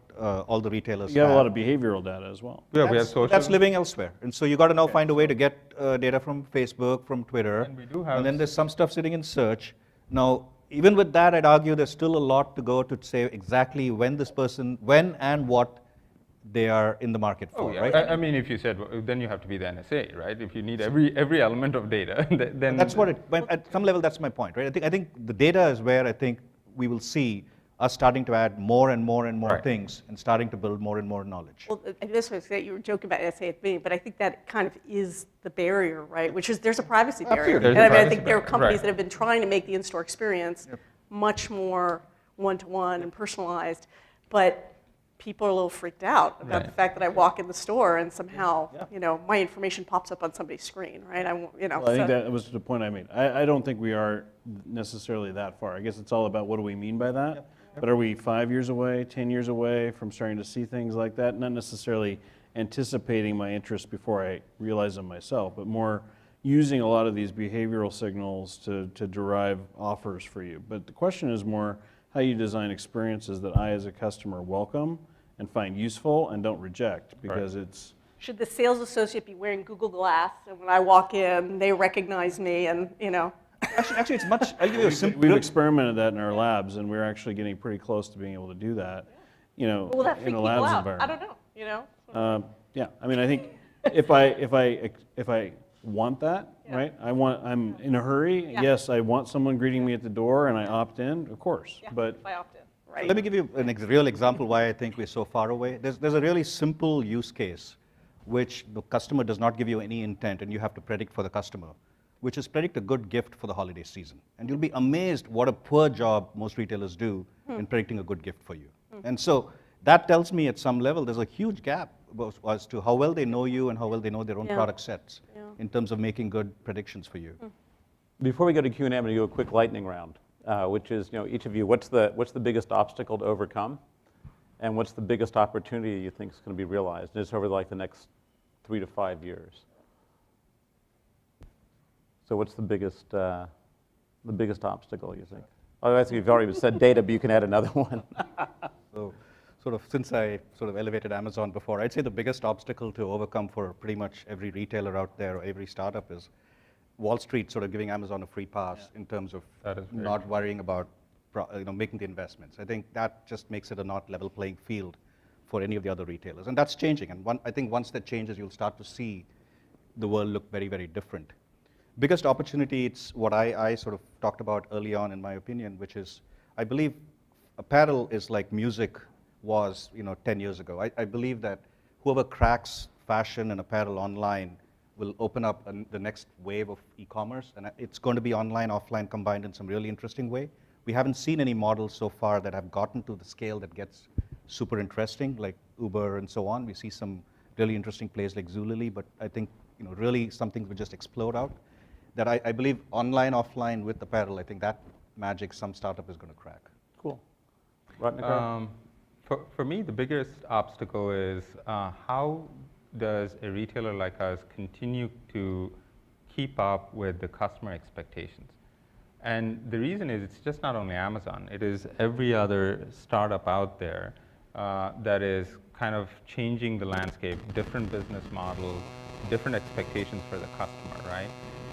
all the retailers You have a lot of behavioral data as well. Yeah, we have social. That's living elsewhere. And so you got to now find a way to get data from Facebook, from Twitter. And we do have And then there's some stuff sitting in search. Now, even with that, I'd argue there's still a lot to go to say exactly when and what they are in the market for, Oh, yeah. right? I mean, if you said, well, then you have to be the NSA, right? If you need every element of data, then That's what at some level, that's my point, right? I think the data is where I think we will see us starting to add more and more and more Right. things and starting to build more and more knowledge. Well, this was you were joking about NSA at the beginning, but I think that kind of is the barrier, right? Which is there's a privacy barrier, There's and a I mean I privacy think there are barrier, companies right. that have been trying to make the in-store experience much more one-to-one and personalized, but people are a little freaked out about the Right. fact that I walk in the store and somehow you know my information pops up on somebody's screen, right? You know, Well, I think so- that was the point I made. I don't think we are necessarily that far. I guess it's all about what do we mean by that. But are we 5 years away, 10 years away from starting to see things like that? Not necessarily anticipating my interests before I realize them myself, but more using a lot of these behavioral signals to derive offers for you. But the question is more how you design experiences that I as a customer welcome and find useful and don't reject, because it's... Should the sales associate be wearing Google Glass, and when I walk in, they recognize me, and you know? Actually, it's much. I'll give you a simple. We've experimented that in our labs, and we're actually getting pretty close to being able to do that, you know, Will that freak in a people labs out? environment. I don't know, you know? Yeah, I mean, I think if I want that, Yeah. right? I'm in a hurry. Yeah. Yes, I want someone greeting me at the door, and I opt in, of course. Yeah, But if I opt in, right? Let me give you a real example why I think we're so far away. There's a really simple use case which the customer does not give you any intent and you have to predict for the customer, which is predict a good gift for the holiday season. And you'll be amazed what a poor job most retailers do in predicting a good gift for you. And so that tells me at some level there's a huge gap as to how well they know you and how well they know their own Yeah. product sets Yeah. in terms of making good predictions for you. Before we go to Q&A, I'm going to do a quick lightning round, which is, you know, each of you, what's the biggest obstacle to overcome, and what's the biggest opportunity you think is going to be realized? And it's over like the next 3 to 5 years. So what's the biggest obstacle you think? Oh, I think you've already said data, but you can add another one. So sort of since I sort of elevated Amazon before, I'd say the biggest obstacle to overcome for pretty much every retailer out there or every startup is Wall Street sort of giving Amazon a free pass in terms of That is very not worrying about making the investments. I think that just makes it a not level playing field for any of the other retailers. And that's changing. And I think once that changes, you'll start to see the world look very, very different. Biggest opportunity, it's what I sort of talked about early on in my opinion, which is I believe apparel is like music was 10 years ago. I believe that whoever cracks fashion and apparel online will open up the next wave of e-commerce, and it's going to be online, offline combined in some really interesting way. We haven't seen any models so far that have gotten to the scale that gets super interesting, like Uber and so on. We see some really interesting plays like Zulily, but I think really something will just explode out. That I believe online, offline with apparel, I think that magic some startup is going to crack. Cool. Ratnakar? For me, the biggest obstacle is how does a retailer like us continue to keep up with the customer expectations? And the reason is it's just not only Amazon, it is every other startup out there that is kind of changing the landscape, different business models, different expectations for the customer, right?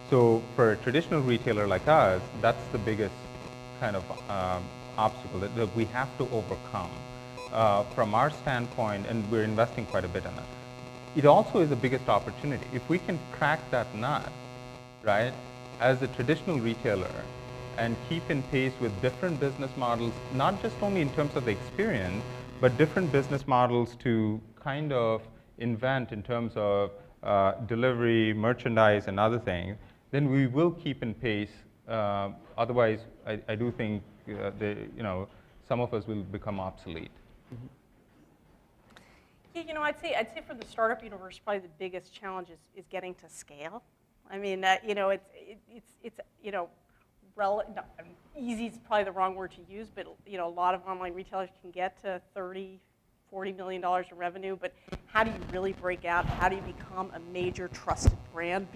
So for a traditional retailer like us, that's the biggest kind of obstacle that we have to overcome. From our standpoint, and we're investing quite a bit in that, it also is the biggest opportunity. If we can crack that nut, right, as a traditional retailer, and keep in pace with different business models, not just only in terms of the experience, but different business models to kind of invent in terms of delivery, merchandise, and other things, then we will keep in pace. Otherwise, I do think some of us will become obsolete. Mm-hmm. Yeah, I'd say for the startup universe, probably the biggest challenge is getting to scale. I mean, it's easy is probably the wrong word to use, but a lot of online retailers can get to $30, $40 million in revenue, but how do you really break out? How do you become a major trusted brand?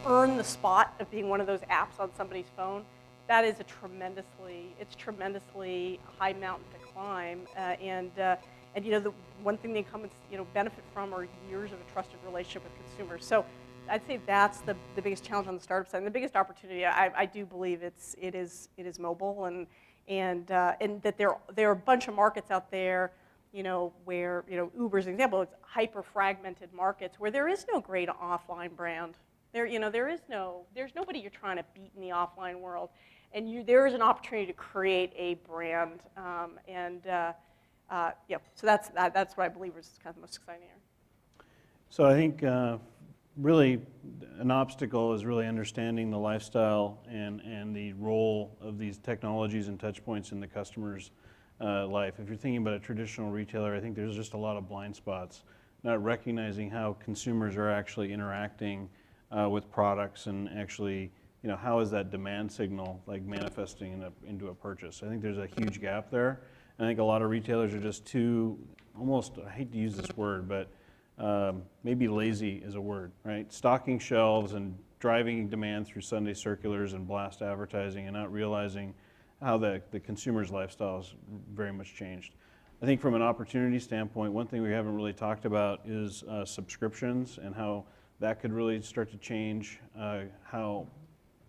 Earn the spot of being one of those apps on somebody's phone? That is it's tremendously high mountain to climb, and the one thing the incumbents benefit from are years of a trusted relationship with consumers. So I'd say that's the biggest challenge on the startup side. And the biggest opportunity, I do believe it is mobile, and that there are a bunch of markets out there, where Uber's an example. It's hyper fragmented markets where there is no great offline brand. There's nobody you're trying to beat in the offline world, and there is an opportunity to create a brand, so that's what I believe is kind of the most exciting area. So I think really an obstacle is really understanding the lifestyle and the role of these technologies and touch points in the customer's life. If you're thinking about a traditional retailer, I think there's just a lot of blind spots, not recognizing how consumers are actually interacting with products, and actually, how is that demand signal like manifesting into a purchase? I think there's a huge gap there. I think a lot of retailers are just too, almost, I hate to use this word, but maybe lazy is a word, right? Stocking shelves and driving demand through Sunday circulars and blast advertising, and not realizing how the consumer's lifestyle has very much changed. I think from an opportunity standpoint, one thing we haven't really talked about is subscriptions, and how that could really start to change how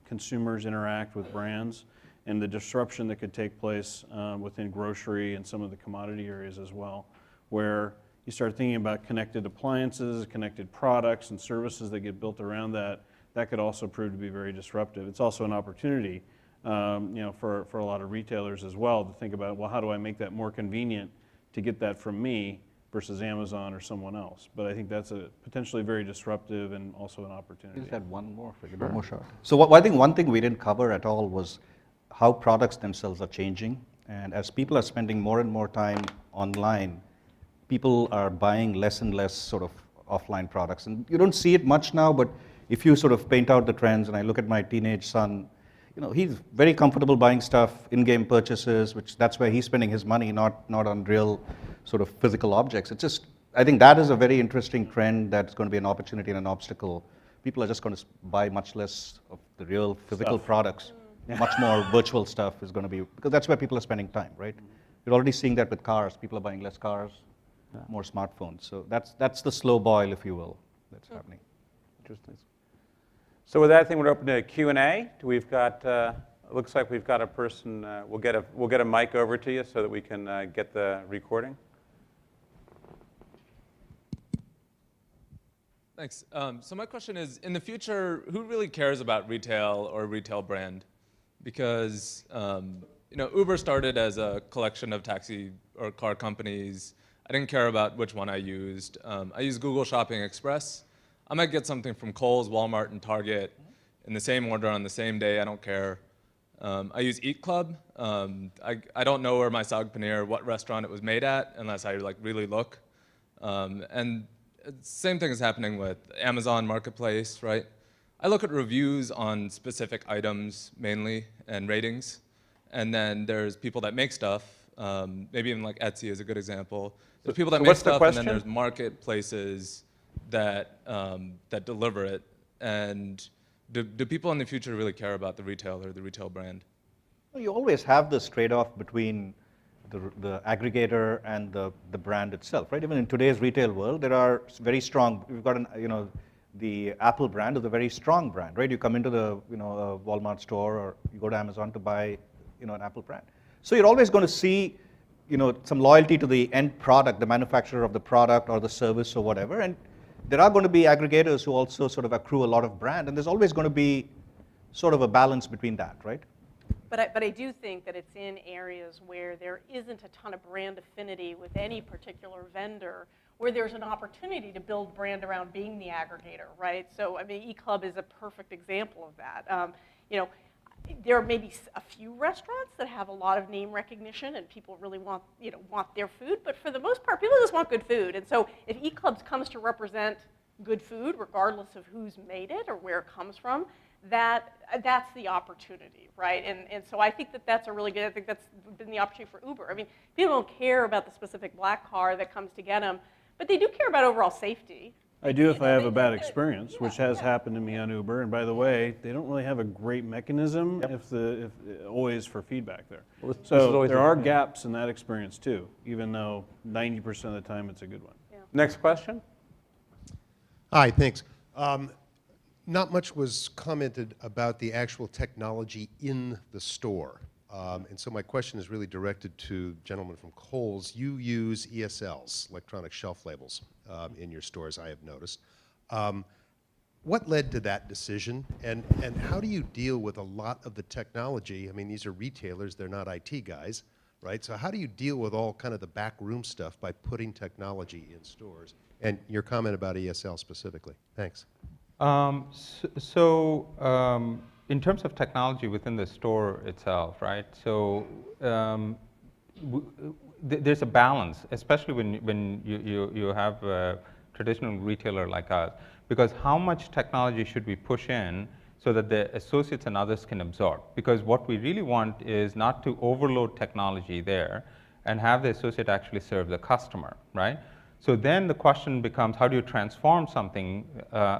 consumers interact with brands, and the disruption that could take place within grocery and some of the commodity areas as well, where you start thinking about connected appliances, connected products and services that get built around that could also prove to be very disruptive. It's also an opportunity for a lot of retailers as well to think about, well, how do I make that more convenient to get that from me versus Amazon or someone else? But I think that's a potentially very disruptive and also an opportunity. Just had one more for you, one more shot. So I think one thing we didn't cover at all was how products themselves are changing. And as people are spending more and more time online, people are buying less and less sort of offline products. And you don't see it much now, but if you sort of paint out the trends, and I look at my teenage son, he's very comfortable buying stuff, in-game purchases, which that's where he's spending his money, not on real sort of physical objects. It's just, I think that is a very interesting trend that's going to be an opportunity and an obstacle. People are just going to buy much less of the real physical products. Much more virtual stuff is going to be, because that's where people are spending time, right? You're already seeing that with cars. People are buying less cars, more smartphones. So that's the slow boil, if you will, that's happening. Interesting. So with that, I think we're open to Q&A. We've got, it looks like we've got a person, we'll get a mic over to you so that we can get the recording. Thanks. So my question is, in the future, who really cares about retail or retail brand? Because Uber started as a collection of taxi or car companies. I didn't care about which one I used. I used Google Shopping Express. I might get something from Kohl's, Walmart, and Target in the same order on the same day. I don't care. I use Eat Club. I don't know where my saag paneer, what restaurant it was made at, unless I like really look. And same thing is happening with Amazon Marketplace, right? I look at reviews on specific items mainly and ratings. And then there's people that make stuff. Maybe even like Etsy is a good example. There's people that make what's the stuff, and then question? there's marketplaces that that deliver it. And do people in the future really care about the retail or the retail brand? Well, you always have this trade-off between the aggregator and the brand itself, right? Even in today's retail world, there are very strong. We've got the Apple brand is a very strong brand, right? You come into the a Walmart store or you go to Amazon to buy an Apple brand. So you're always going to see some loyalty to the end product, the manufacturer of the product or the service or whatever. And there are going to be aggregators who also sort of accrue a lot of brand, and there's always going to be sort of a balance between that, right? But I do think that it's in areas where there isn't a ton of brand affinity with any particular vendor, where there's an opportunity to build brand around being the aggregator, right? So I mean, eClub is a perfect example of that. There may be a few restaurants that have a lot of name recognition and people really want their food, but for the most part, people just want good food. And so if eClubs comes to represent good food, regardless of who's made it or where it comes from, that's the opportunity, right? And so I think that's a really good, I think that's been the opportunity for Uber. I mean, people don't care about the specific black car that comes to get them, but they do care about overall safety. I do if I have a bad experience, which has happened to me on Uber. And by the way, they don't really have a great mechanism if always for feedback there. Well, this is So always there are gaps in that experience too, even though 90% of the time it's a good one. Yeah. Next question. Hi, thanks. Not much was commented about the actual technology in the store. And so my question is really directed to the gentleman from Kohl's. You use ESLs, electronic shelf labels, in your stores, I have noticed. What led to that decision, and how do you deal with a lot of the technology? I mean, these are retailers, they're not IT guys, right? So how do you deal with all kind of the backroom stuff by putting technology in stores? And your comment about ESL specifically. Thanks. In terms of technology within the store itself, right? So there's a balance, especially when you have a traditional retailer like us, because how much technology should we push in so that the associates and others can absorb? Because what we really want is not to overload technology there and have the associate actually serve the customer, right? So then the question becomes, how do you transform something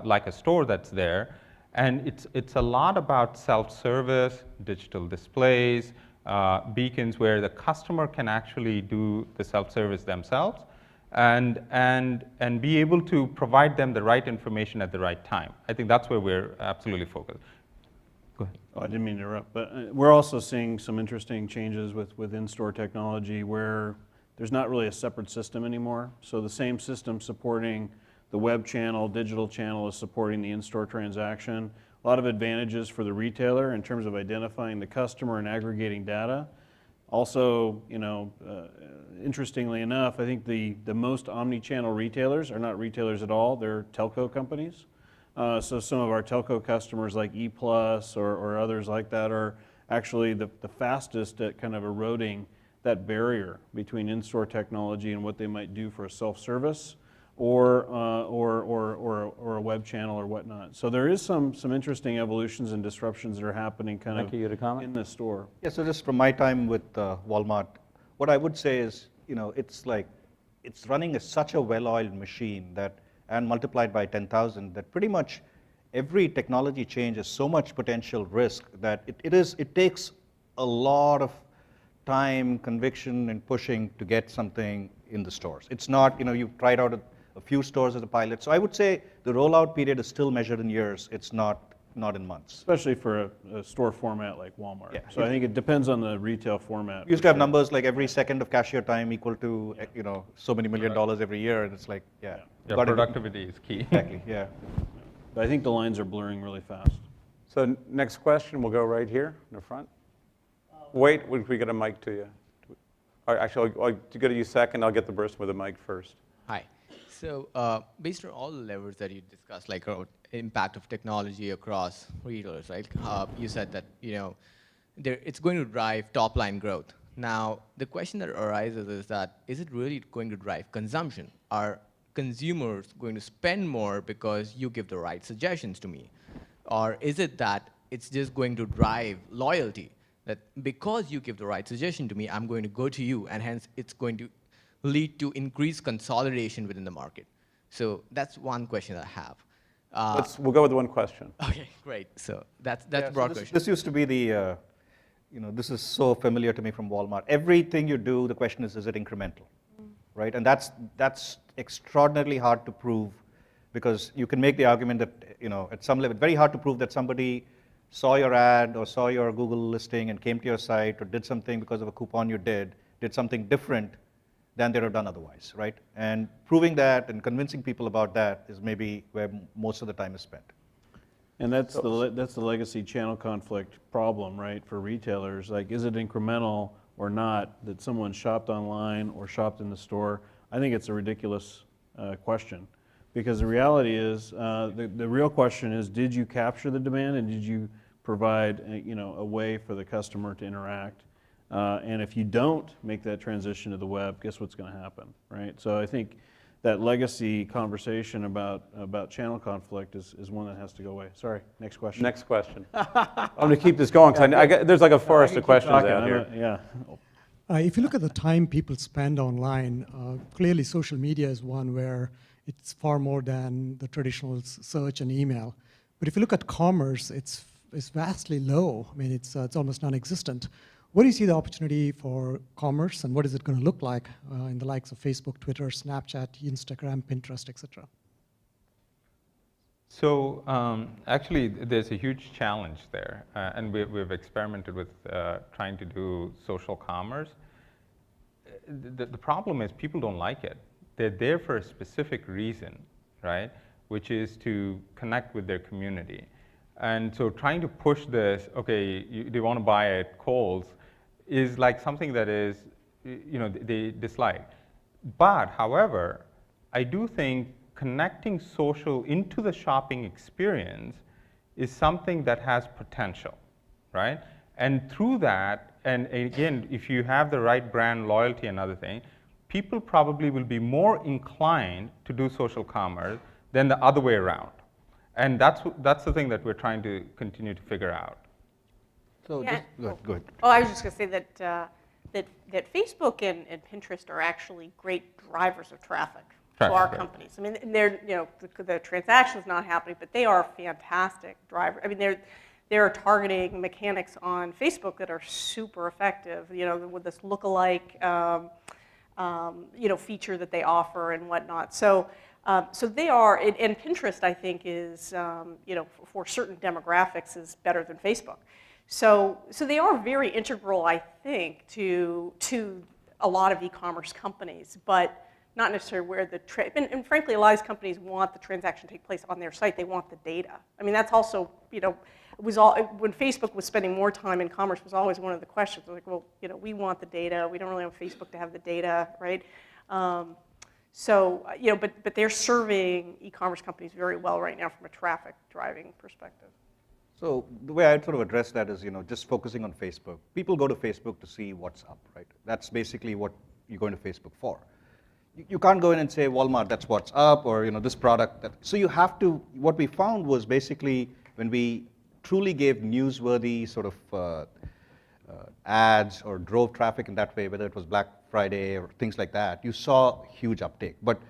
like a store that's there? And it's a lot about self-service, digital displays, beacons where the customer can actually do the self-service themselves and be able to provide them the right information at the right time. I think that's where we're absolutely focused. Go ahead. Oh, I didn't mean to interrupt, but we're also seeing some interesting changes with in-store technology where there's not really a separate system anymore. So the same system supporting the web channel, digital channel is supporting the in-store transaction. A lot of advantages for the retailer in terms of identifying the customer and aggregating data. Also, interestingly enough, I think the most omni-channel retailers are not retailers at all, they're telco companies. So some of our telco customers like E+ or others like that are actually the fastest at kind of eroding that barrier between in-store technology and what they might do for a self-service or a web channel or whatnot. So there is some interesting evolutions and disruptions that are happening kind Venky, you had a of comment? in the store. Yeah, so just from my time with Walmart, what I would say is, it's running such a well-oiled machine that, and multiplied by 10,000, that pretty much every technology change has so much potential risk that it takes a lot of time, conviction, and pushing to get something in the stores. It's not, you've tried out a few stores as a pilot. So I would say the rollout period is still measured in years. It's not in months. Especially for a store format like Walmart. Yeah. So I think it depends on the retail format. We used to have numbers like every second of cashier time equal to, so many $1 million every year, and it's like, yeah. Yeah, productivity is key. Exactly, yeah. But I think the lines are blurring really fast. So next question, we'll go right here in the front. Wait, we get a mic to you. All right, actually, I'll go to you second. I'll get the person with the mic first. Hi. So based on all the levers that you discussed, like impact of technology across retailers, right? You said that it's going to drive top line growth. Now the question that arises is that is it really going to drive consumption? Are consumers going to spend more because you give the right suggestions to me, or is it that it's just going to drive loyalty? That because you give the right suggestion to me, I'm going to go to you, and hence it's going to lead to increased consolidation within the market. So that's one question that I have. We'll go with one question. Okay, great. So that's Yeah, a broad so question. this used to be the, this is so familiar to me from Walmart. Everything you do, the question is it incremental, right? And that's extraordinarily hard to prove, because you can make the argument that, at some level, very hard to prove that somebody saw your ad or saw your Google listing and came to your site or did something because of a coupon you did something different than they would have done otherwise, right? And proving that and convincing people about that is maybe where most of the time is spent. And that's the legacy channel conflict problem, right, for retailers. Like, is it incremental or not that someone shopped online or shopped in the store? I think it's a ridiculous question, because the reality is, the real question is, did you capture the demand and did you provide a way for the customer to interact? And if you don't make that transition to the web, guess what's going to happen, right? So I think that legacy conversation about channel conflict is one that has to go away. Sorry, next question. Next question. I'm going to keep this going, because there's like a forest of questions out here. Yeah. If you look at the time people spend online, clearly social media is one where it's far more than the traditional search and email. But if you look at commerce, it's vastly low. I mean, it's almost non-existent. What do you see the opportunity for commerce, and what is it going to look like in the likes of Facebook, Twitter, Snapchat, Instagram, Pinterest, etc.? So actually, there's a huge challenge there, and we've experimented with trying to do social commerce. The problem is people don't like it. They're there for a specific reason, right, which is to connect with their community. And so trying to push this, okay, they want to buy at Kohl's, is like something that is, they dislike. But however, I do think connecting social into the shopping experience is something that has potential, right? And through that, and again, if you have the right brand loyalty and other thing, people probably will be more inclined to do social commerce than the other way around. And that's the thing that we're trying to continue to figure out. So Yeah. go ahead. Oh, I was just going to say that Facebook and Pinterest are actually great drivers of traffic to our companies. I mean, they're the transaction's not happening, but they are fantastic drivers. I mean, they're targeting mechanics on Facebook that are super effective. With this lookalike feature that they offer and whatnot. So they are, and Pinterest I think is for certain demographics is better than Facebook. So they are very integral, I think, to a lot of e-commerce companies, but not necessarily where the and frankly, a lot of these companies want the transaction to take place on their site. They want the data. I mean, that's also it was all when Facebook was spending more time in commerce was always one of the questions. Like, well, we want the data. We don't really want Facebook to have the data, right? But they're serving e-commerce companies very well right now from a traffic driving perspective. So the way I'd sort of address that is, just focusing on Facebook. People go to Facebook to see what's up, right? That's basically what you're going to Facebook for. You can't go in and say, Walmart, that's what's up, or this product. So you have to, what we found was basically when we truly gave newsworthy sort of ads or drove traffic in that way, whether it was Black Friday or things like that, you saw huge uptake. But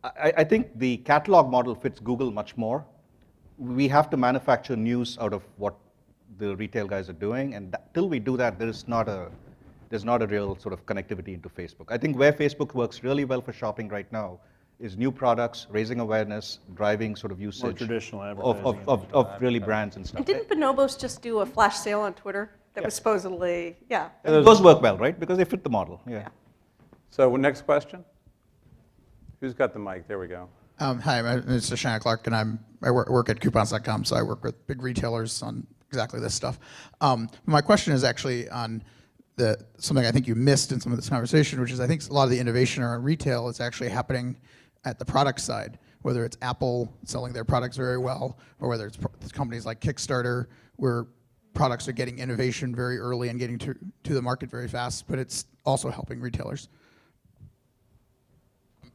I think the catalog model fits Google much more. We have to manufacture news out of what the retail guys are doing, and till we do that, there's not a real sort of connectivity into Facebook. I think where Facebook works really well for shopping right now is new products, raising awareness, driving sort of usage More traditional advertising of really brands and stuff. And didn't Bonobos just do a flash sale on Twitter that was supposedly, yeah. Those work well, right? Because they fit the model, yeah. So next question. Who's got the mic? There we go. Hi, my name is Shanna Clark, and I work at coupons.com, so I work with big retailers on exactly this stuff. My question is actually on something I think you missed in some of this conversation, which is I think a lot of the innovation around retail is actually happening at the product side, whether it's Apple selling their products very well, or whether it's companies like Kickstarter, where products are getting innovation very early and getting to the market very fast, but it's also helping retailers.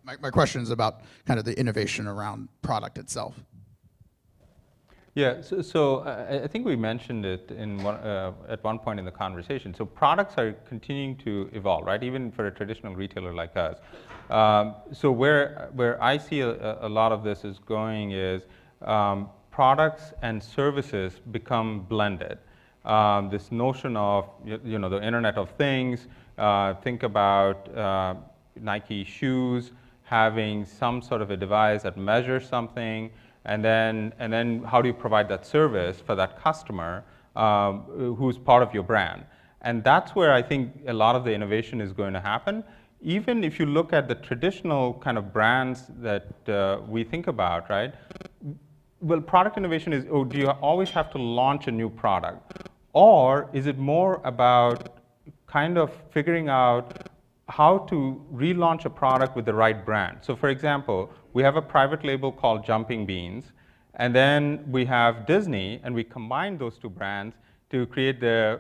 My question is about kind of the innovation around product itself. Yeah, so I think we mentioned it at one point in the conversation. So products are continuing to evolve, right? Even for a traditional retailer like us. So where I see a lot of this is going is products and services become blended. This notion of the Internet of Things. Think about Nike shoes having some sort of a device that measures something. And then how do you provide that service for that customer who's part of your brand? And that's where I think a lot of the innovation is going to happen. Even if you look at the traditional kind of brands that we think about, right? Well, product innovation is, do you always have to launch a new product? Or is it more about kind of figuring out how to relaunch a product with the right brand? So for example, we have a private label called Jumping Beans, and then we have Disney, and we combine those two brands to create the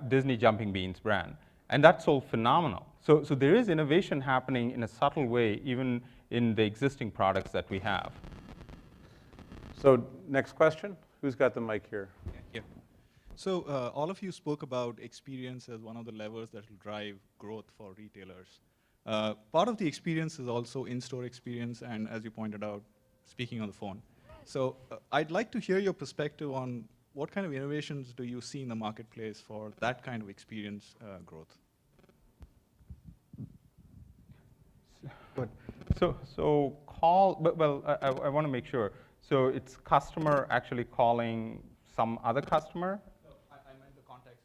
Disney Jumping Beans brand. And that's sold phenomenal. So there is innovation happening in a subtle way, even in the existing products that we have. So next question. Who's got the mic here? Yeah. So all of you spoke about experience as one of the levers that will drive growth for retailers. Part of the experience is also in-store experience, and as you pointed out, speaking on the phone. So I'd like to hear your perspective on what kind of innovations do you see in the marketplace for that kind of experience growth? So call, well, I want to make sure. So it's customer actually calling some other customer? No, I meant the contact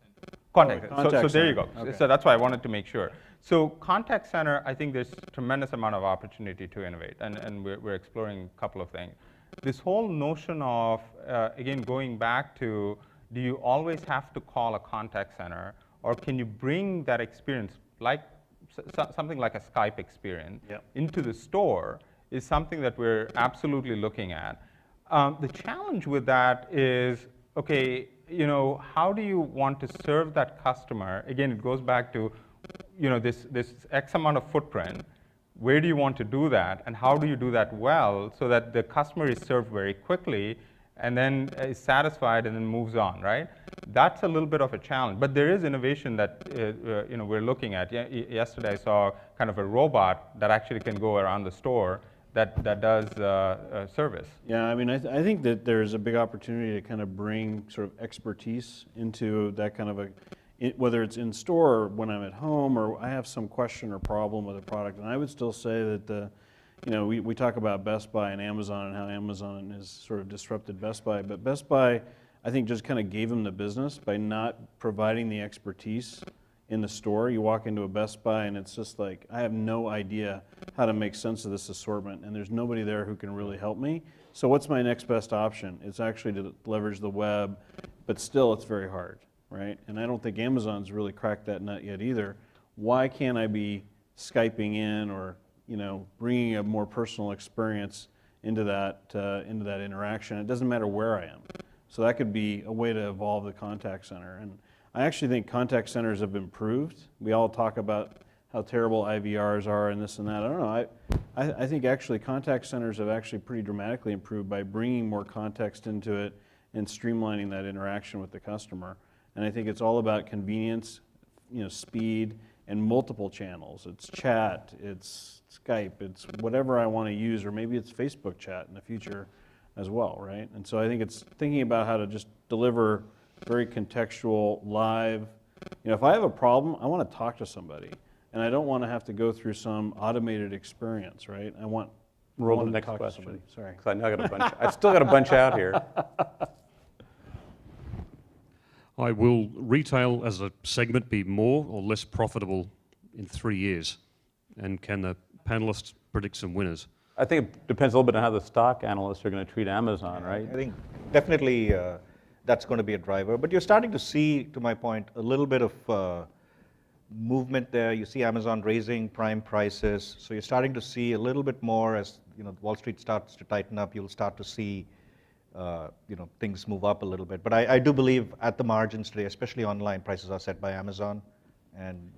center. So there you go. Okay. So that's why I wanted to make sure. So contact center, I think there's tremendous amount of opportunity to innovate, and we're exploring a couple of things. This whole notion of, again, going back to, do you always have to call a contact center, or can you bring that experience, like something like a Skype experience, into the store, is something that we're absolutely looking at. The challenge with that is, okay, how do you want to serve that customer? Again, it goes back to, this X amount of footprint. Where do you want to do that, and how do you do that well so that the customer is served very quickly and then is satisfied and then moves on, right? That's a little bit of a challenge, but there is innovation that we're looking at. Yesterday I saw kind of a robot that actually can go around the store that does service. Yeah, I mean, I think that there's a big opportunity to kind of bring sort of expertise into that kind of whether it's in store or when I'm at home, or I have some question or problem with a product. And I would still say that we talk about Best Buy and Amazon and how Amazon has sort of disrupted Best Buy, but Best Buy, I think, just kind of gave them the business by not providing the expertise in the store. You walk into a Best Buy and it's just like, I have no idea how to make sense of this assortment, and there's nobody there who can really help me. So what's my next best option? It's actually to leverage the web, but still it's very hard, right? And I don't think Amazon's really cracked that nut yet either. Why can't I be Skyping in, or bringing a more personal experience into that interaction? It doesn't matter where I am. So that could be a way to evolve the contact center. And I actually think contact centers have improved. We all talk about how terrible IVRs are and this and that. I don't know. I think actually contact centers have actually pretty dramatically improved by bringing more context into it and streamlining that interaction with the customer. And I think it's all about convenience, speed, and multiple channels. It's chat, it's Skype, it's whatever I want to use, or maybe it's Facebook chat in the future as well, right? And so I think it's thinking about how to just deliver very contextual, live. If I have a problem, I want to talk to somebody, and I don't want to have to go through some automated experience, right? I want Roll the to next talk to question. somebody. Sorry. 'Cause I now got a bunch. I've still got a bunch out here. Will retail as a segment be more or less profitable in 3 years? And can the panelists predict some winners? I think it depends a little bit on how the stock analysts are going to treat Amazon, right? I think definitely that's going to be a driver. But you're starting to see, to my point, a little bit of movement there. You see Amazon raising Prime prices. So you're starting to see a little bit more as Wall Street starts to tighten up. You'll start to see things move up a little bit. But I do believe at the margins today, especially online, prices are set by Amazon, and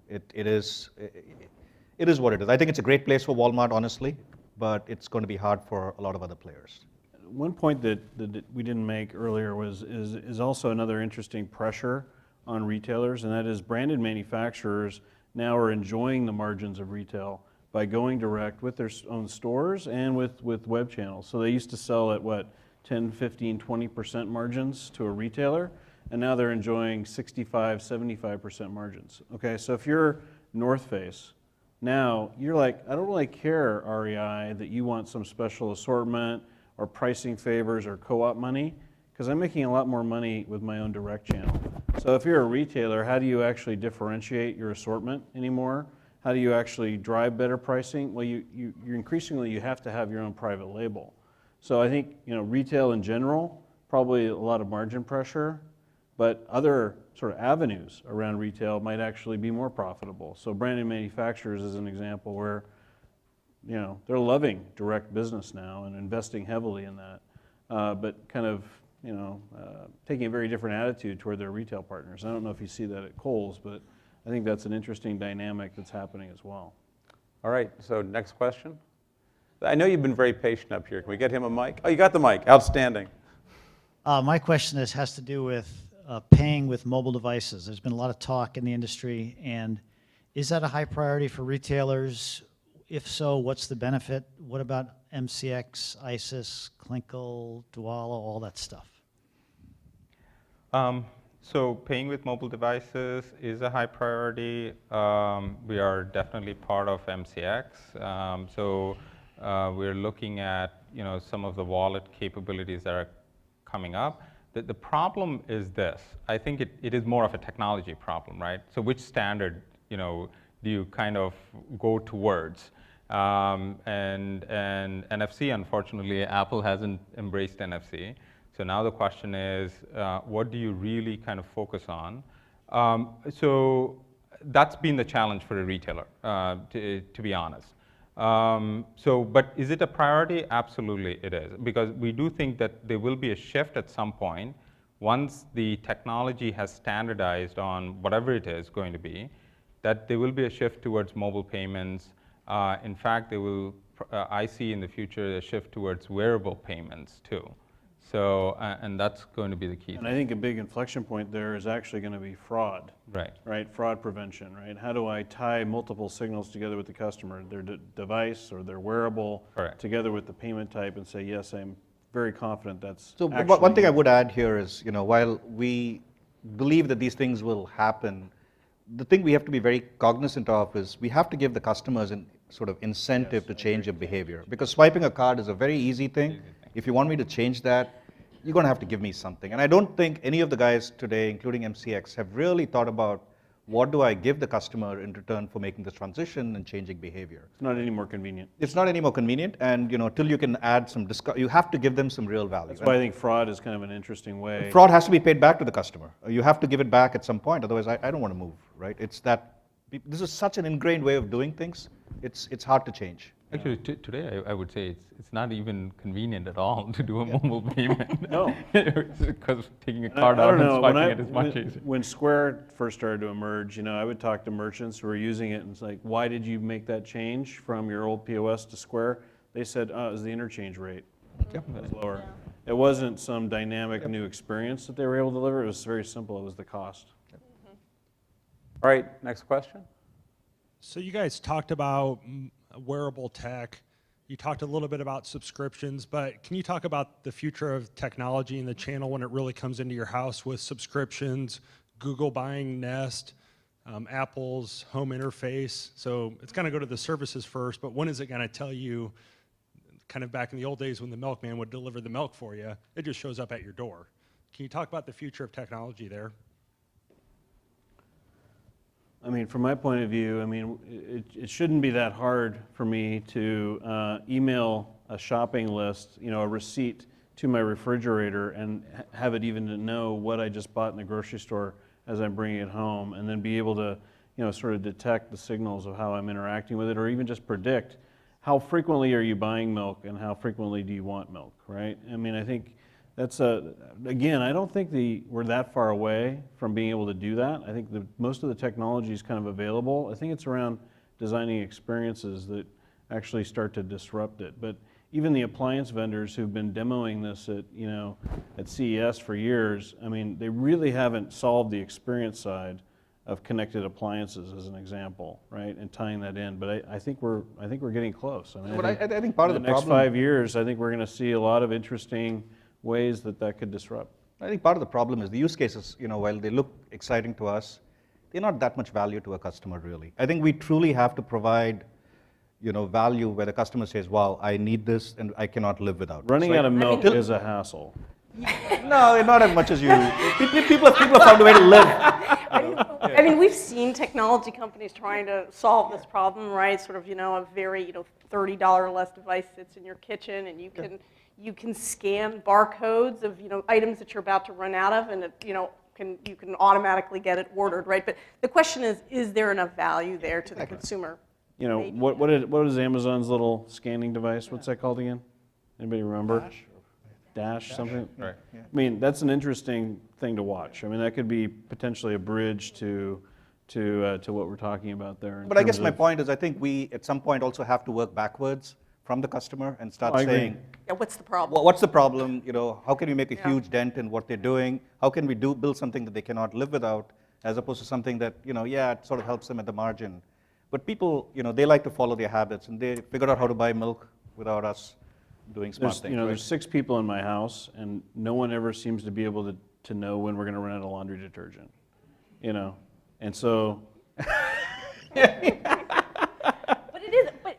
it is what it is. I think it's a great place for Walmart, honestly, but it's going to be hard for a lot of other players. One point that we didn't make earlier is also another interesting pressure on retailers, and that is branded manufacturers now are enjoying the margins of retail by going direct with their own stores and with web channels. So they used to sell at what, 10, 15, 20% margins to a retailer, and now they're enjoying 65, 75% margins. Okay, so if you're North Face, now you're like, I don't really care, REI, that you want some special assortment or pricing favors or co-op money, because I'm making a lot more money with my own direct channel. So if you're a retailer, how do you actually differentiate your assortment anymore? How do you actually drive better pricing? Well, you're increasingly, you have to have your own private label. So I think retail in general, probably a lot of margin pressure, but other sort of avenues around retail might actually be more profitable. So branded manufacturers is an example where they're loving direct business now and investing heavily in that, but kind of taking a very different attitude toward their retail partners. I don't know if you see that at Kohl's, but I think that's an interesting dynamic that's happening as well. All right, so next question. I know you've been very patient up here. Can we get him a mic? Oh, you got the mic. Outstanding. My question has to do with paying with mobile devices. There's been a lot of talk in the industry, and is that a high priority for retailers? If so, what's the benefit? What about MCX, ISIS, Klinkle, Duala, all that stuff? So paying with mobile devices is a high priority. We are definitely part of MCX. We're looking at some of the wallet capabilities that are coming up. The problem is this. I think it is more of a technology problem, right? So which standard do you kind of go towards? And NFC, unfortunately, Apple hasn't embraced NFC. So now the question is, what do you really kind of focus on? So that's been the challenge for a retailer, to be honest. But is it a priority? Absolutely it is, because we do think that there will be a shift at some point once the technology has standardized on whatever it is going to be, that there will be a shift towards mobile payments. In fact, I see in the future a shift towards wearable payments too. So, and that's going to be the key. And I think a big inflection point there is actually going to be fraud. Right. Right, fraud prevention, right? How do I tie multiple signals together with the customer, their device or their wearable, together with the payment type, and say, yes, I'm very confident that's So one thing I would add here is, while we believe that these things will happen, the thing we have to be very cognizant of is we have to give the customers an sort of incentive to change their behavior. Because swiping a card is a very easy thing. If you want me to change that, you're going to have to give me something. And I don't think any of the guys today, including MCX, have really thought about what do I give the customer in return for making this transition and changing behavior. It's not any more convenient. It's not any more convenient, and till you can add some discount, you have to give them some real value. That's why I think fraud is kind of an interesting way. Fraud has to be paid back to the customer. You have to give it back at some point, otherwise I don't want to move, right? It's that, this is such an ingrained way of doing things, it's hard to change. Actually, today I would say it's not even convenient at all to do a mobile payment. No. Because taking a card out and swiping it is much easier. When Square first started to emerge, I would talk to merchants who were using it, and it's like, why did you make that change from your old POS to Square? They said, oh, it was the interchange rate. It was lower. It wasn't some dynamic new experience that they were able to deliver. It was very simple. It was the cost. All right, next question. So you guys talked about wearable tech. You talked a little bit about subscriptions, but can you talk about the future of technology in the channel when it really comes into your house with subscriptions, Google buying Nest, Apple's home interface? So it's going to go to the services first, but when is it going to tell you, kind of back in the old days when the milkman would deliver the milk for you, it just shows up at your door. Can you talk about the future of technology there? I mean, from my point of view, I mean, it shouldn't be that hard for me to email a shopping list, a receipt to my refrigerator and have it even to know what I just bought in the grocery store as I'm bringing it home, and then be able to, sort of detect the signals of how I'm interacting with it, or even just predict how frequently are you buying milk and how frequently do you want milk, right? I mean, I think that's again, I don't think we're that far away from being able to do that. I think most of the technology is kind of available. I think it's around designing experiences that actually start to disrupt it. But even the appliance vendors who've been demoing this at CES for years, I mean, they really haven't solved the experience side of connected appliances, as an example, right, and tying that in. But I think we're getting close. I mean, I think part of in the the next problem, 5 years, I think we're going to see a lot of interesting ways that could disrupt. I think part of the problem is the use cases. While they look exciting to us, they're not that much value to a customer, really. I think we truly have to provide value where the customer says, wow, I need this and I cannot live without it. Running out of milk is a hassle. No, not as much as you. People have found a way to live. I mean, we've seen technology companies trying to solve this problem, right? Sort of, a very, $30 less device sits in your kitchen, and you can scan barcodes of, items that you're about to run out of, and it, you can automatically get it ordered, right? But the question is there enough value there to the consumer? What is Amazon's little scanning device? What's that called again? Anybody remember? Dash something? Right. Yeah. I mean, that's an interesting thing to watch. I mean, that could be potentially a bridge to what we're talking about there. But I guess my point is, I think we at some point also have to work backwards from the customer and start saying, yeah, what's the problem? What's the problem? How can we make a huge dent in what they're doing? How can we build something that they cannot live without, as opposed to something that it sort of helps them at the margin. But people, they like to follow their habits, and they figured out how to buy milk without us doing smart things. There's 6 people in my house, and no one ever seems to be able to know when we're going to run out of laundry detergent. And so.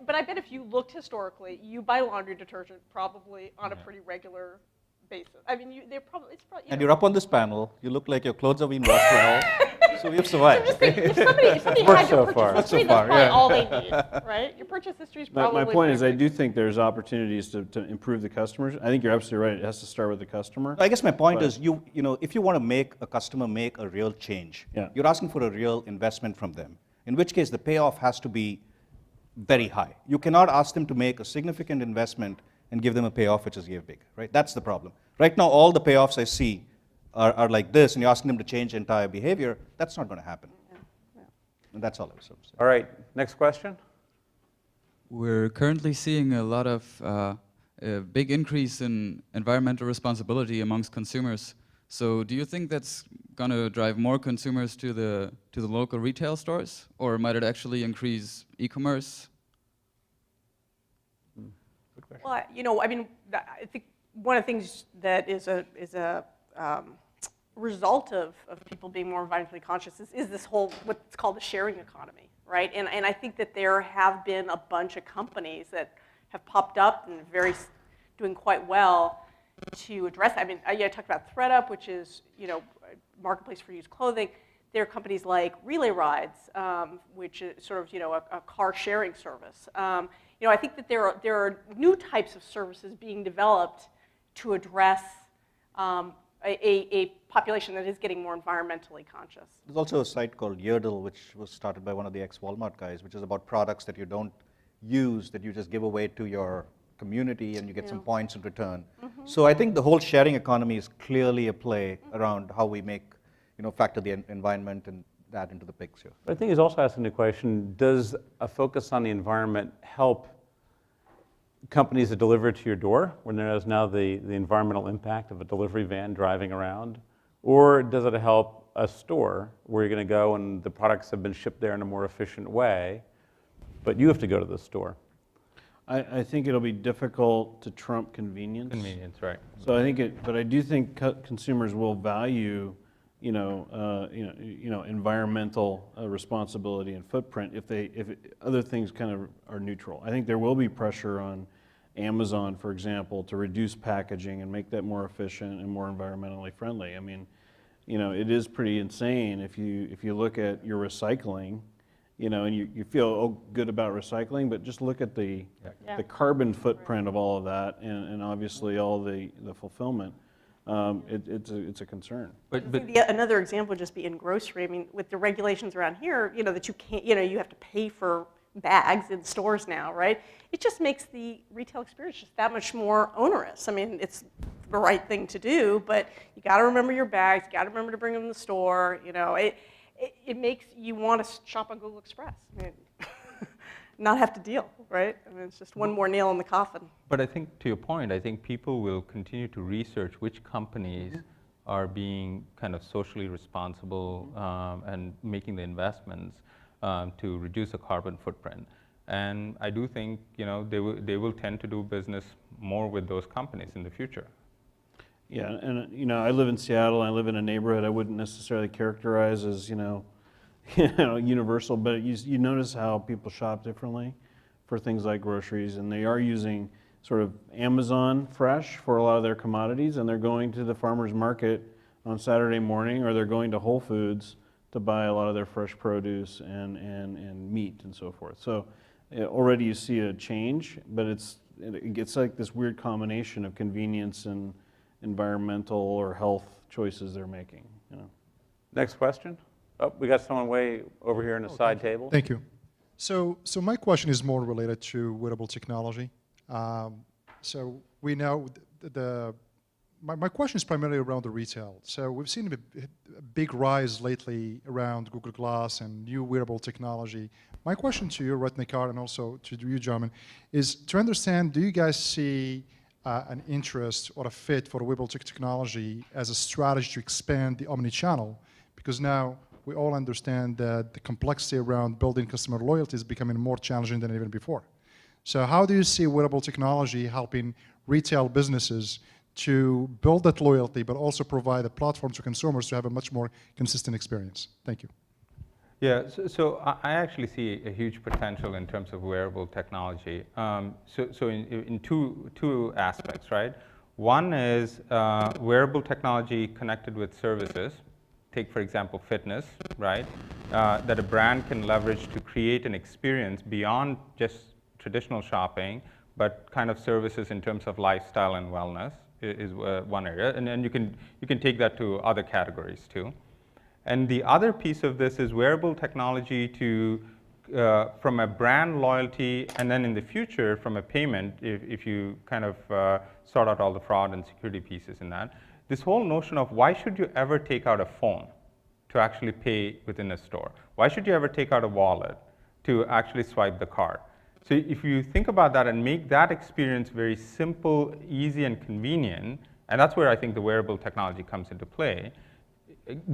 But I bet if you looked historically, you buy laundry detergent probably on a pretty regular basis. I mean, it's probably. And you're up on this panel. You look like your clothes have been washed well. So we've survived. So if somebody has your purchase history, that's probably all they need, right? Your purchase history is probably. My point is, I do think there's opportunities to improve the customers. I think you're absolutely right. It has to start with the customer. I guess my point is, if you want to make a customer make a real change, you're asking for a real investment from them. In which case, the payoff has to be very high. You cannot ask them to make a significant investment and give them a payoff which is big, right? That's the problem. Right now, all the payoffs I see are like this, and you're asking them to change entire behavior. That's not going to happen. And that's all I was saying. All right, next question. We're currently seeing a lot of a big increase in environmental responsibility amongst consumers. So do you think that's going to drive more consumers to the local retail stores, or might it actually increase e-commerce? Well, I mean, I think one of the things that is a result of people being more environmentally conscious is this whole, what's called the sharing economy, right? And I think that there have been a bunch of companies that have popped up and doing quite well to address that. I mean, I talked about ThredUp, which is, a marketplace for used clothing. There are companies like Relay Rides, which is sort of, a car sharing service. I think that there are new types of services being developed to address a population that is getting more environmentally conscious. There's also a site called Wearable, which was started by one of the ex-Walmart guys, which is about products that you don't use, that you just give away to your community and you get some points in return. So I think the whole sharing economy is clearly a play around how we make, factor the environment and that into the picture. But I think he's also asking the question, does a focus on the environment help companies that deliver to your door when there is now the environmental impact of a delivery van driving around? Or does it help a store where you're going to go and the products have been shipped there in a more efficient way, but you have to go to the store? I think it'll be difficult to trump convenience. Convenience, right. So I think but I do think consumers will value, environmental responsibility and footprint if other things kind of are neutral. I think there will be pressure on Amazon, for example, to reduce packaging and make that more efficient and more environmentally friendly. I mean, it is pretty insane if you look at your recycling. And you feel good about recycling, but just look at the carbon footprint of all of that, and obviously all the fulfillment. it's a concern. Another example would just be in grocery. I mean, with the regulations around here, that you can't, you have to pay for bags in stores now, right? It just makes the retail experience just that much more onerous. I mean, it's the right thing to do, but you got to remember your bags. You got to remember to bring them in the store. It makes you want to shop on Google Express. I mean, not have to deal, right? I mean, it's just one more nail in the coffin. But I think, to your point, I think people will continue to research which companies are being kind of socially responsible and making the investments to reduce the carbon footprint. And I do think, they will tend to do business more with those companies in the future. Yeah, and I live in Seattle. I live in a neighborhood I wouldn't necessarily characterize as universal, but you notice how people shop differently for things like groceries, and they are using sort of Amazon Fresh for a lot of their commodities, and they're going to the farmer's market on Saturday morning, or they're going to Whole Foods to buy a lot of their fresh produce and meat and so forth. So already you see a change, but it's like this weird combination of convenience and environmental or health choices they're making. Next question. Oh, we got someone way over here in the side table. Thank you. So my question is more related to wearable technology. So we know my question is primarily around the retail. So we've seen a big rise lately around Google Glass and new wearable technology. My question to you, Ratnakar, and also to you, gentlemen, is to understand, do you guys see an interest or a fit for wearable technology as a strategy to expand the omni-channel? Because now we all understand that the complexity around building customer loyalty is becoming more challenging than even before. So how do you see wearable technology helping retail businesses to build that loyalty, but also provide a platform to consumers to have a much more consistent experience? Thank you. Yeah, so I actually see a huge potential in terms of wearable technology. So in two aspects, right? One is wearable technology connected with services. Take, for example, fitness, right? That a brand can leverage to create an experience beyond just traditional shopping, but kind of services in terms of lifestyle and wellness is one area. And then you can take that to other categories too. And the other piece of this is wearable technology to, from a brand loyalty, and then in the future from a payment, if you kind of sort out all the fraud and security pieces in that. This whole notion of why should you ever take out a phone to actually pay within a store? Why should you ever take out a wallet to actually swipe the card? So if you think about that and make that experience very simple, easy, and convenient, and that's where I think the wearable technology comes into play.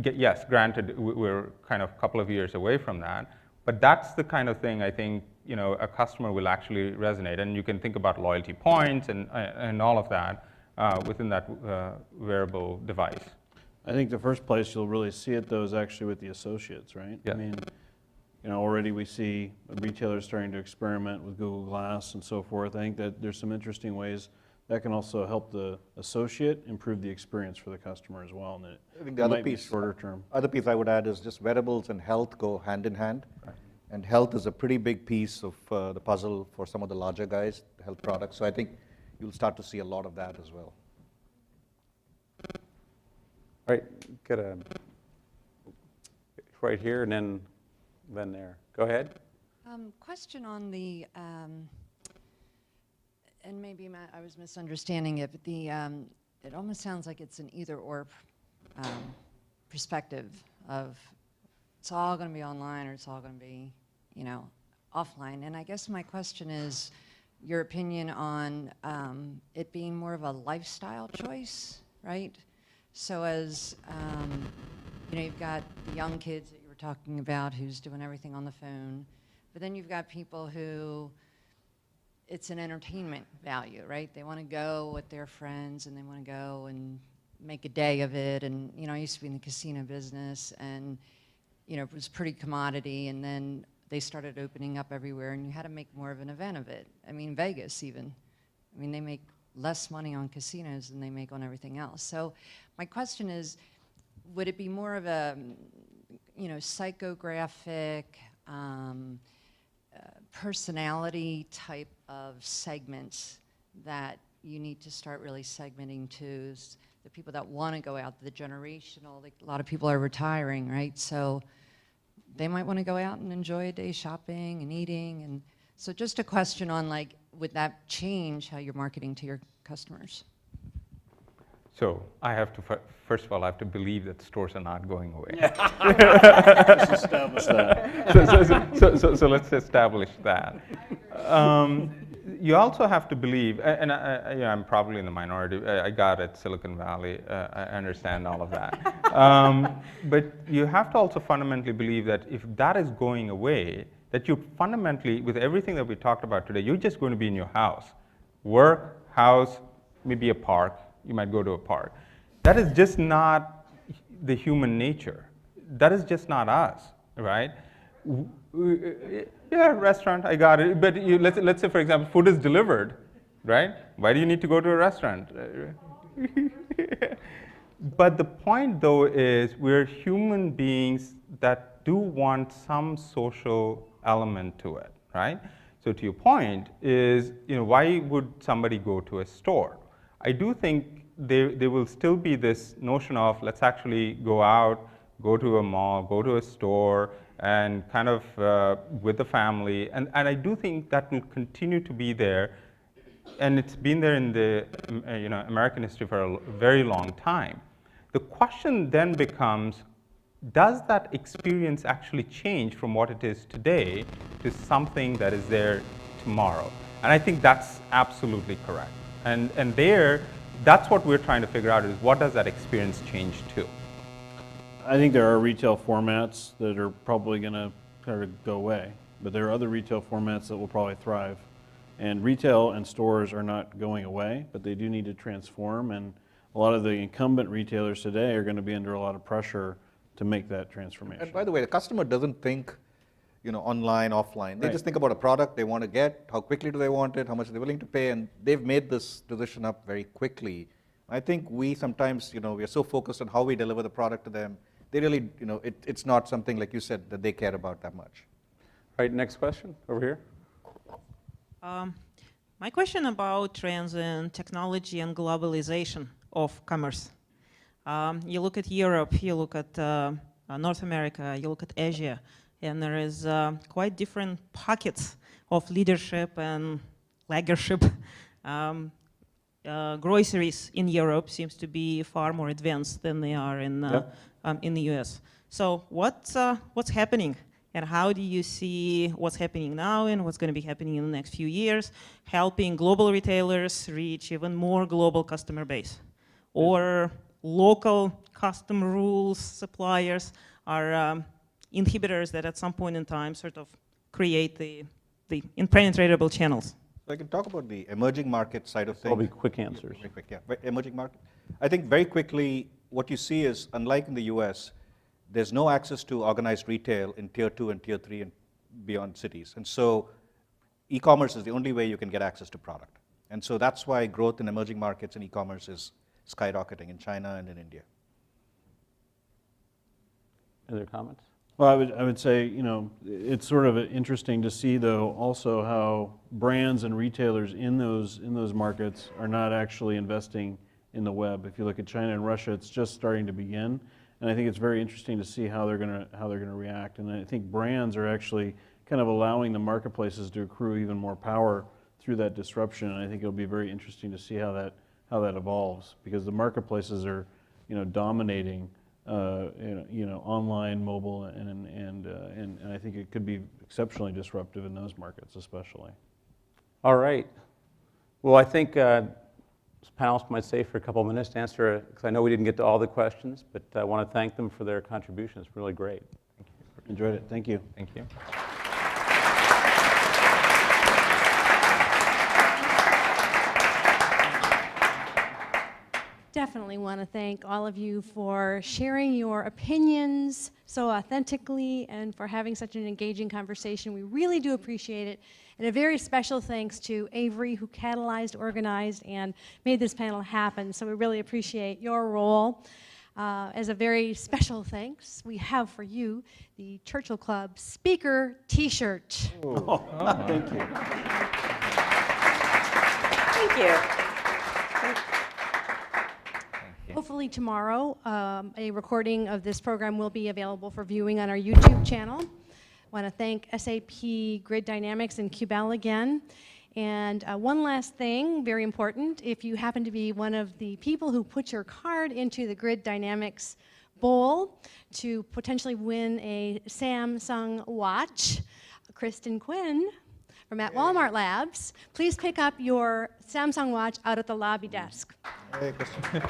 Yes, granted, we're kind of a couple of years away from that, but that's the kind of thing I think a customer will actually resonate. And you can think about loyalty points and all of that within that wearable device. I think the first place you'll really see it, though, is actually with the associates, right? Yeah. I mean, already we see retailers starting to experiment with Google Glass and so forth. I think that there's some interesting ways that can also help the associate improve the experience for the customer as well. And I think the other piece, shorter term. Other piece I would add is just wearables and health go hand in hand. Right. And health is a pretty big piece of the puzzle for some of the larger guys, the health products. So I think you'll start to see a lot of that as well. All right, get a right here and then there. Go ahead. Question on the, and maybe I was misunderstanding it, but it almost sounds like it's an either-or perspective of it's all going to be online or it's all going to be, offline. And I guess my question is your opinion on it being more of a lifestyle choice, right? So as, you've got the young kids that you were talking about who's doing everything on the phone, but then you've got people who it's an entertainment value, right? They want to go with their friends and they want to go and make a day of it. And, I used to be in the casino business and, it was pretty commodity. And then they started opening up everywhere and you had to make more of an event of it. I mean, Vegas even. I mean, they make less money on casinos than they make on everything else. So my question is, would it be more of a, psychographic, personality type of segments that you need to start really segmenting to the people that want to go out, the generational, like a lot of people are retiring, right? So they might want to go out and enjoy a day shopping and eating. And so just a question on like, would that change how you're marketing to your customers? So I have to, first of all, I have to believe that stores are not going away. Let's establish that. So let's establish that. You also have to believe, and I'm probably in the minority. I got it, Silicon Valley. I understand all of that. But you have to also fundamentally believe that if that is going away, that you fundamentally, with everything that we talked about today, you're just going to be in your house. Work, house, maybe a park. You might go to a park. That is just not the human nature. That is just not us, right? Yeah, restaurant, I got it. But let's say, for example, food is delivered, right? Why do you need to go to a restaurant? But the point, though, is we're human beings that do want some social element to it, right? So to your point is, why would somebody go to a store? I do think there will still be this notion of let's actually go out, go to a mall, go to a store, and kind of with the family. And I do think that will continue to be there. And it's been there in the American history for a very long time. The question then becomes, does that experience actually change from what it is today to something that is there tomorrow? And I think that's absolutely correct. And that's what we're trying to figure out is what does that experience change to? I think there are retail formats that are probably going to kind of go away, but there are other retail formats that will probably thrive. And retail and stores are not going away, but they do need to transform. And a lot of the incumbent retailers today are going to be under a lot of pressure to make that transformation. And by the way, the customer doesn't think, online, offline. They just think about a product they want to get, how quickly do they want it, how much are they willing to pay, and they've made this decision up very quickly. I think we sometimes, we are so focused on how we deliver the product to them. They really, it's not something, like you said, that they care about that much. All right, next question, over here. My question about trends in technology and globalization of commerce. You look at Europe, you look at North America, you look at Asia, and there is quite different pockets of leadership and laggarship. Groceries in Europe seems to be far more advanced than they are in the US. So what's happening? And how do you see what's happening now and what's going to be happening in the next few years, helping global retailers reach even more global customer base? Or local custom rules suppliers are inhibitors that at some point in time sort of create the impenetratable channels? So I can talk about the emerging market side of things. Probably quick answers. Very quick, yeah. Emerging market. I think very quickly, what you see is, unlike in the US, there's no access to organized retail in tier 2 and tier 3 and beyond cities. And so e-commerce is the only way you can get access to product. And so that's why growth in emerging markets and e-commerce is skyrocketing in China and in India. Other comments? Well, I would say, it's sort of interesting to see, though, also how brands and retailers in those markets are not actually investing in the web. If you look at China and Russia, it's just starting to begin, and I think it's very interesting to see how they're going to react. And I think brands are actually kind of allowing the marketplaces to accrue even more power through that disruption. And I think it'll be very interesting to see how that evolves, because the marketplaces are, dominating. Online, mobile, and I think it could be exceptionally disruptive in those markets, especially. All right. Well, I think panelists might stay for a couple of minutes to answer, because I know we didn't get to all the questions, but I want to thank them for their contribution. It's really great. Thank you. Enjoyed it. Thank you. Thank you. Definitely want to thank all of you for sharing your opinions so authentically and for having such an engaging conversation. We really do appreciate it. And a very special thanks to Avery, who catalyzed, organized, and made this panel happen. So we really appreciate your role. As a very special thanks, we have for you the Churchill Club Speaker T-shirt. Oh, thank you. Thank you. early tomorrow, a recording of this program will be available for viewing on our YouTube channel. I want to thank SAP Grid Dynamics and Qubell again. And one last thing, very important, if you happen to be one of the people who put your card into the Grid Dynamics bowl to potentially win a Samsung watch, Kristen Quinn from at Walmart Labs, please pick up your Samsung watch out at the lobby desk. Hey, Kristen.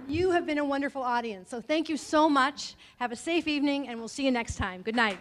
You have been a wonderful audience, so thank you so much. Have a safe evening, and we'll see you next time. Good night.